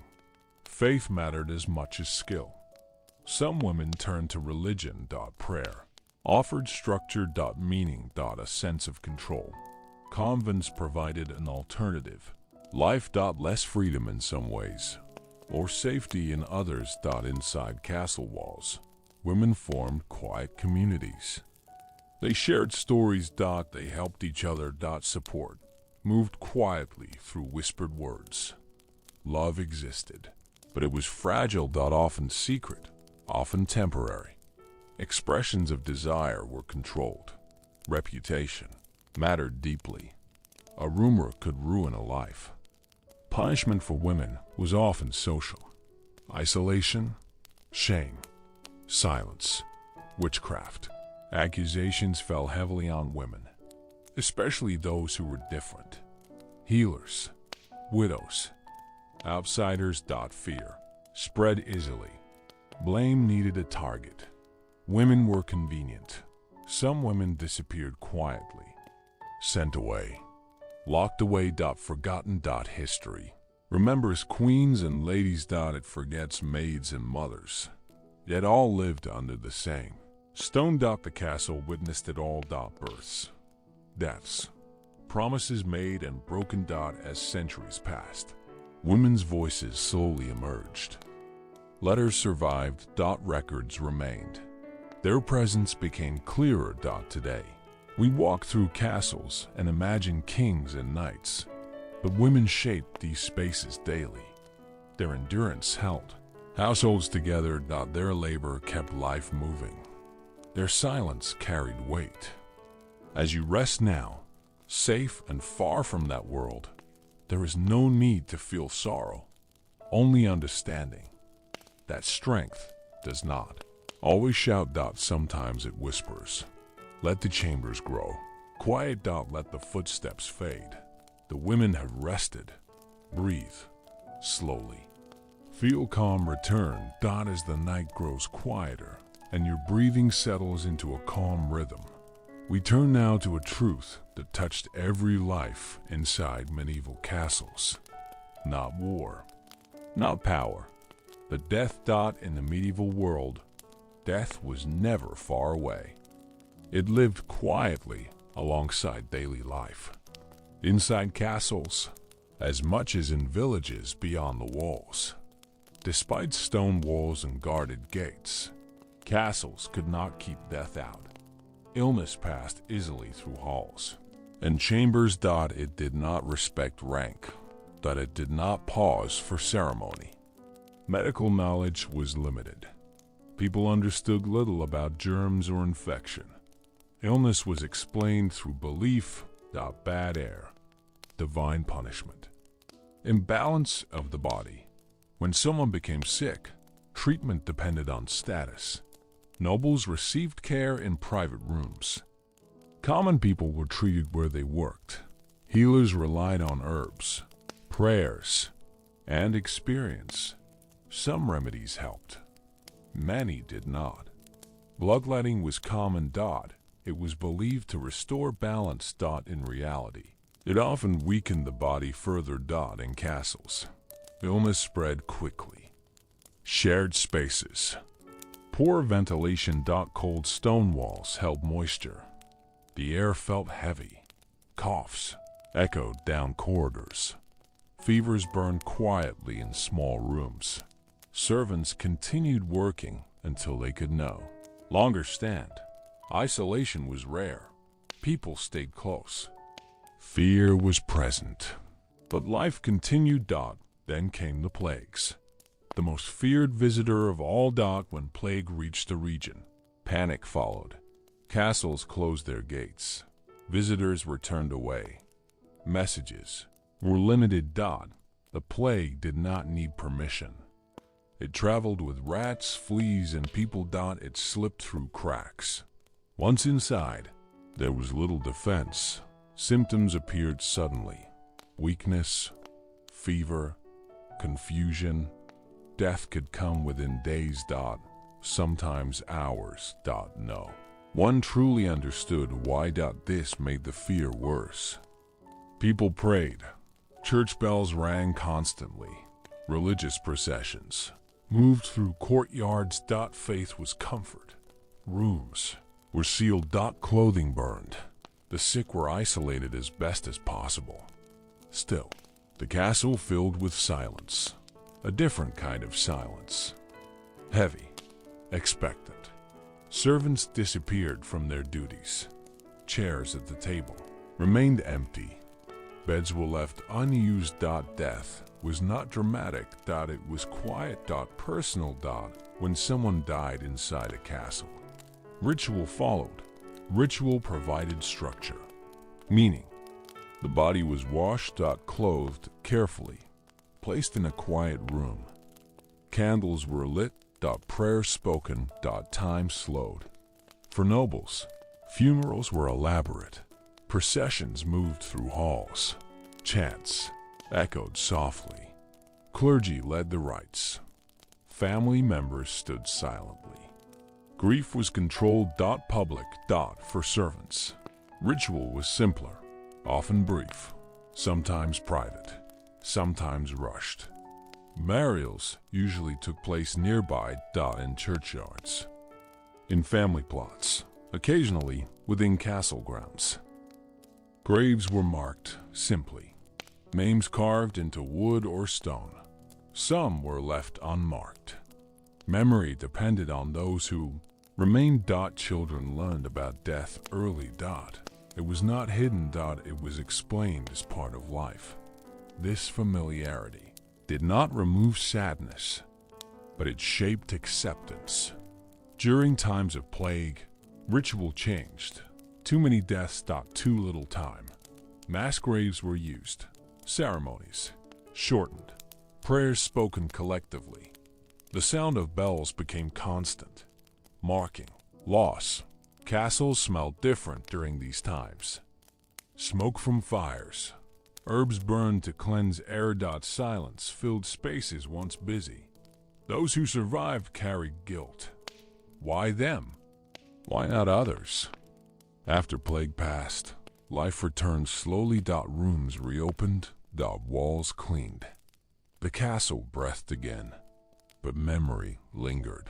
Faith mattered as much as skill. Some women turned to religion. Prayer offered structure. Meaning. A sense of control. Convents provided an alternative. Life. Less freedom in some ways, more safety in others. Inside castle walls, women formed quiet communities. They shared stories. They helped each other. Support moved quietly through whispered words. Love existed, but it was fragile. Often secret, often temporary. Expressions of desire were controlled. Reputation mattered deeply. A rumor could ruin a life. Punishment for women was often social. Isolation, shame, silence, witchcraft. Accusations fell heavily on women, especially those who were different. Healers, widows, outsiders. Fear spread easily. Blame needed a target. Women were convenient. Some women disappeared quietly, sent away, locked away. Forgotten. History remembers queens and ladies. It forgets maids and mothers. Yet all lived under the same stone. The castle witnessed it all. Births, deaths, promises made and broken. As centuries passed, women's voices slowly emerged. Letters survived. Records remained. Their presence became clearer. Today, we walk through castles and imagine kings and knights, but women shaped these spaces daily. Their endurance held households together. Their labor kept life moving. Their silence carried weight. As you rest now, safe and far from that world, there is no need to feel sorrow, only understanding that strength does not always shout. Sometimes it whispers. Let the chambers grow. Quiet. Let the footsteps fade. The women have rested. Breathe slowly. Feel calm return. As the night grows quieter and your breathing settles into a calm rhythm. We turn now to a truth that touched every life inside medieval castles. Not war, not power, but death. In the medieval world, death was never far away. It lived quietly alongside daily life. Inside castles, as much as in villages beyond the walls. Despite stone walls and guarded gates, castles could not keep death out. Illness passed easily through halls and chambers. It did not respect rank, it did not pause for ceremony. Medical knowledge was limited. People understood little about germs or infection. Illness was explained through belief. Bad air, divine punishment. Imbalance of the body. When someone became sick, treatment depended on status. Nobles received care in private rooms. Common people were treated where they worked. Healers relied on herbs, prayers, and experience. Some remedies helped. Many did not. Bloodletting was common. It was believed to restore balance. In reality, it often weakened the body further. In castles, illness spread quickly. Shared spaces. Poor ventilation. Cold stone walls held moisture. The air felt heavy. Coughs echoed down corridors. Fevers burned quietly in small rooms. Servants continued working until they could no longer stand. Isolation was rare. People stayed close. Fear was present. But life continued. Then came the plagues. The most feared visitor of all. When plague reached a region, panic followed. Castles closed their gates. Visitors were turned away. Messages were limited. The plague did not need permission. It traveled with rats, fleas, and people. It slipped through cracks. Once inside, there was little defense. Symptoms appeared suddenly. Weakness, fever, confusion. Death could come within days. Sometimes hours. No one truly understood why. This made the fear worse. People prayed. Church bells rang constantly. Religious processions moved through courtyards. Faith was comfort. Rooms were sealed. Clothing burned. The sick were isolated as best as possible. Still, the castle filled with silence. A different kind of silence. Heavy, expectant. Servants disappeared from their duties. Chairs at the table remained empty. Beds were left unused. Death was not dramatic. It was quiet. Personal. when someone died inside a castle. Ritual followed. Ritual provided structure, meaning the body was washed, clothed carefully, placed in a quiet room. Candles were lit, prayer spoken, time slowed. For nobles, funerals were elaborate. Processions moved through halls. Chants echoed softly. Clergy led the rites. Family members stood silently. Grief was controlled, public, for servants. Ritual was simpler, often brief, sometimes private, sometimes rushed. Burials usually took place nearby, in churchyards, in family plots, occasionally within castle grounds. Graves were marked simply, names carved into wood or stone. Some were left unmarked. Memory depended on those who remained. Children learned about death early. It was not hidden. It was explained as part of life. This familiarity did not remove sadness, but it shaped acceptance. During times of plague, ritual changed. Too many deaths, too little time. Mass graves were used. Ceremonies shortened. Prayers spoken collectively. The sound of bells became constant, marking loss. Castles smelled different during these times. Smoke from fires. Herbs burned to cleanse air. Silence filled spaces once busy. Those who survived carried guilt. Why them? Why not others? After plague passed, life returned slowly. Rooms reopened. Walls cleaned. The castle breathed again, but memory lingered.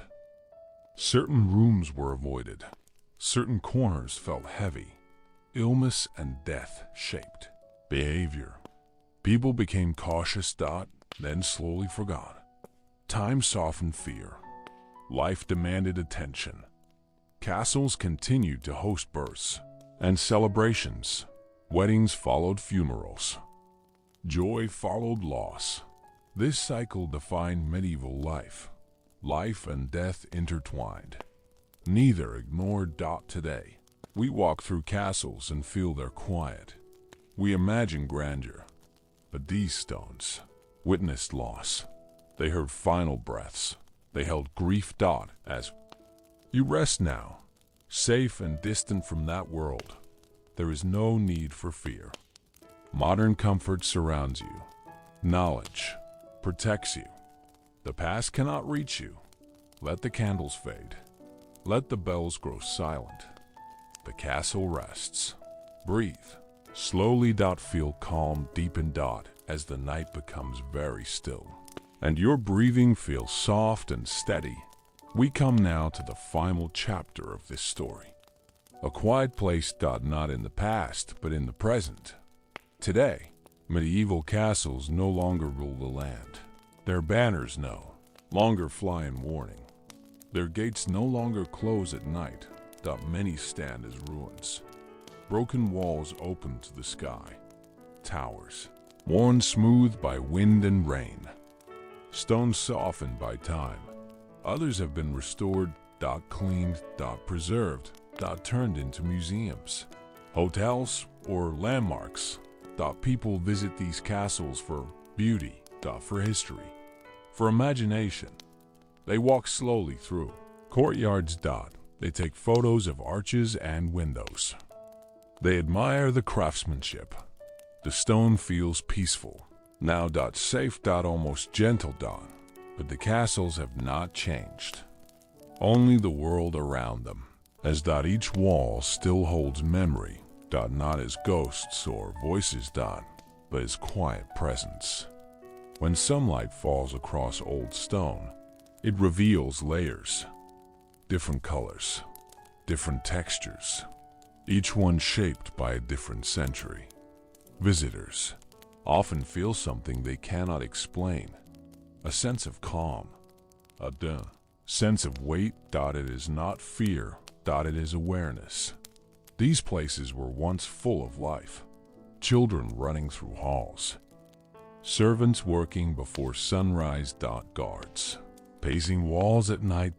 Certain rooms were avoided. Certain corners felt heavy. Illness and death shaped behavior. People became cautious. Then slowly forgot. Time softened fear. Life demanded attention. Castles continued to host births and celebrations. Weddings followed funerals. Joy followed loss. This cycle defined medieval life. Life and death intertwined. Neither ignored. Today, we walk through castles and feel their quiet. We imagine grandeur, but these stones witnessed loss. They heard final breaths. They held grief. As you rest now, safe and distant from that world, there is no need for fear. Modern comfort surrounds you. Knowledge protects you. The past cannot reach you. Let the candles fade. Let the bells grow silent. The castle rests. Breathe. Slowly. Feel calm deepen. As the night becomes very still, and your breathing feels soft and steady. We come now to the final chapter of this story. A quiet place. Not in the past, but in the present. Today, medieval castles no longer rule the land. Their banners no longer fly in warning. Their gates no longer close at night. Many stand as ruins. Broken walls open to the sky. Towers, worn smooth by wind and rain. Stones softened by time. Others have been restored, cleaned, preserved, turned into museums, hotels, or landmarks. People visit these castles for beauty, for history, for imagination. They walk slowly through courtyards. They take photos of arches and windows. They admire the craftsmanship. The stone feels peaceful. Now. Safe. Almost gentle. But the castles have not changed. Only the world around them. As. Each wall still holds memory. Not as ghosts or voices. But as quiet presence. When sunlight falls across old stone, it reveals layers. Different colors. Different textures. Each one shaped by a different century. Visitors often feel something they cannot explain. A sense of calm. A sense of weight. It is not fear. It is awareness. These places were once full of life. Children running through halls. Servants working before sunrise. Guards Pacing walls at night.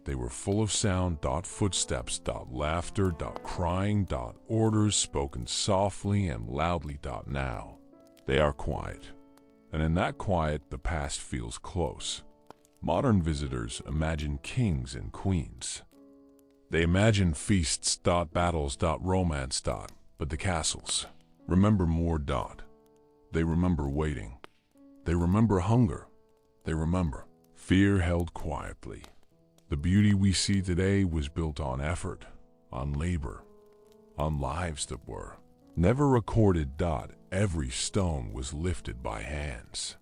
They were full of sound. Footsteps. Laughter. Crying. Orders spoken softly and loudly. Now they are quiet, and in that quiet the past feels close. Modern visitors imagine kings and queens. They imagine feasts. Battles. Romance. But the castles remember more. They remember waiting. They remember hunger. They remember fear held quietly. The beauty we see today was built on effort, on labor, on lives that were never recorded. Every stone was lifted by hands.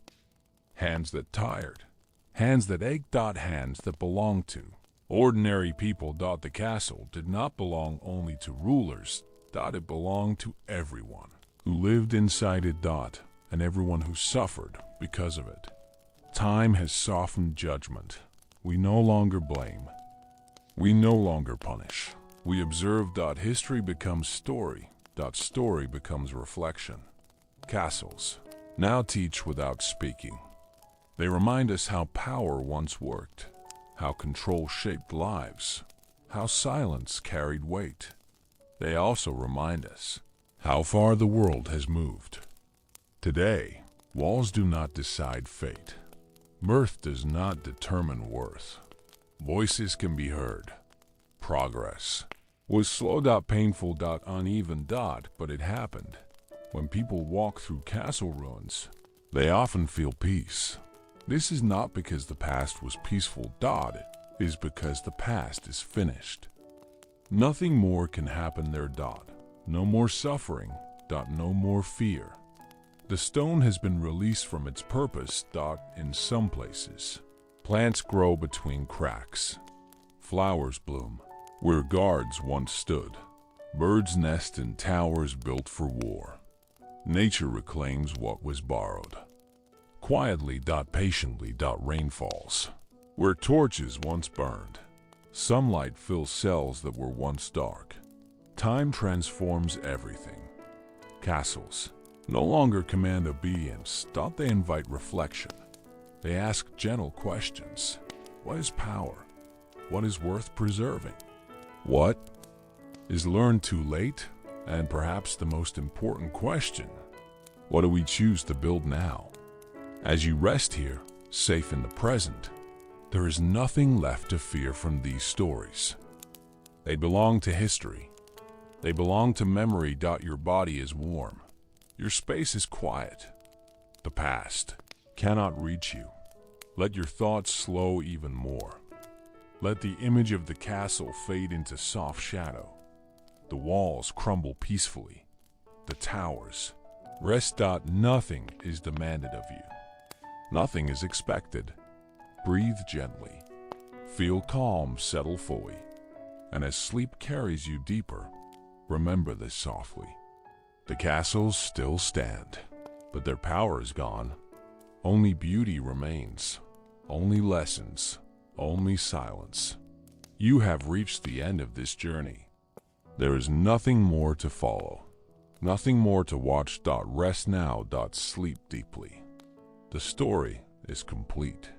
Hands that tired. Hands that ached. Hands that belonged to ordinary people. The castle did not belong only to rulers. It belonged to everyone who lived inside it. And everyone who suffered because of it. Time has softened judgment. We no longer blame. We no longer punish. We observe. History becomes story. Story becomes reflection. Castles now teach without speaking. They remind us how power once worked, how control shaped lives, how silence carried weight. They also remind us how far the world has moved. Today, walls do not decide fate. Mirth does not determine worth. Voices can be heard. Progress was slow. Painful. Uneven. But it happened. When people walk through castle ruins, they often feel peace. This is not because the past was peaceful. It is because the past is finished. Nothing more can happen there. No more suffering. No more fear. The stone has been released from its purpose. In some places, plants grow between cracks. Flowers bloom where guards once stood. Birds nest in towers built for war. Nature reclaims what was borrowed. Quietly. Patiently. Rain falls where torches once burned. Sunlight fills cells that were once dark. Time transforms everything. Castles no longer command obedience. They invite reflection. They ask gentle questions. What is power? What is worth preserving? What is learned too late? And perhaps the most important question, what do we choose to build now? As you rest here, safe in the present, there is nothing left to fear from these stories. They belong to history. They belong to memory. Your body is warm. Your space is quiet. The past cannot reach you. Let your thoughts slow even more. Let the image of the castle fade into soft shadow. The walls crumble peacefully. The towers rest. Nothing is demanded of you. Nothing is expected. Breathe gently. Feel calm settle fully. And as sleep carries you deeper, remember this softly. The castles still stand, but their power is gone. Only beauty remains. Only lessons. Only silence. You have reached the end of this journey. There is nothing more to follow. Nothing more to watch. Rest now. Sleep deeply. The story is complete.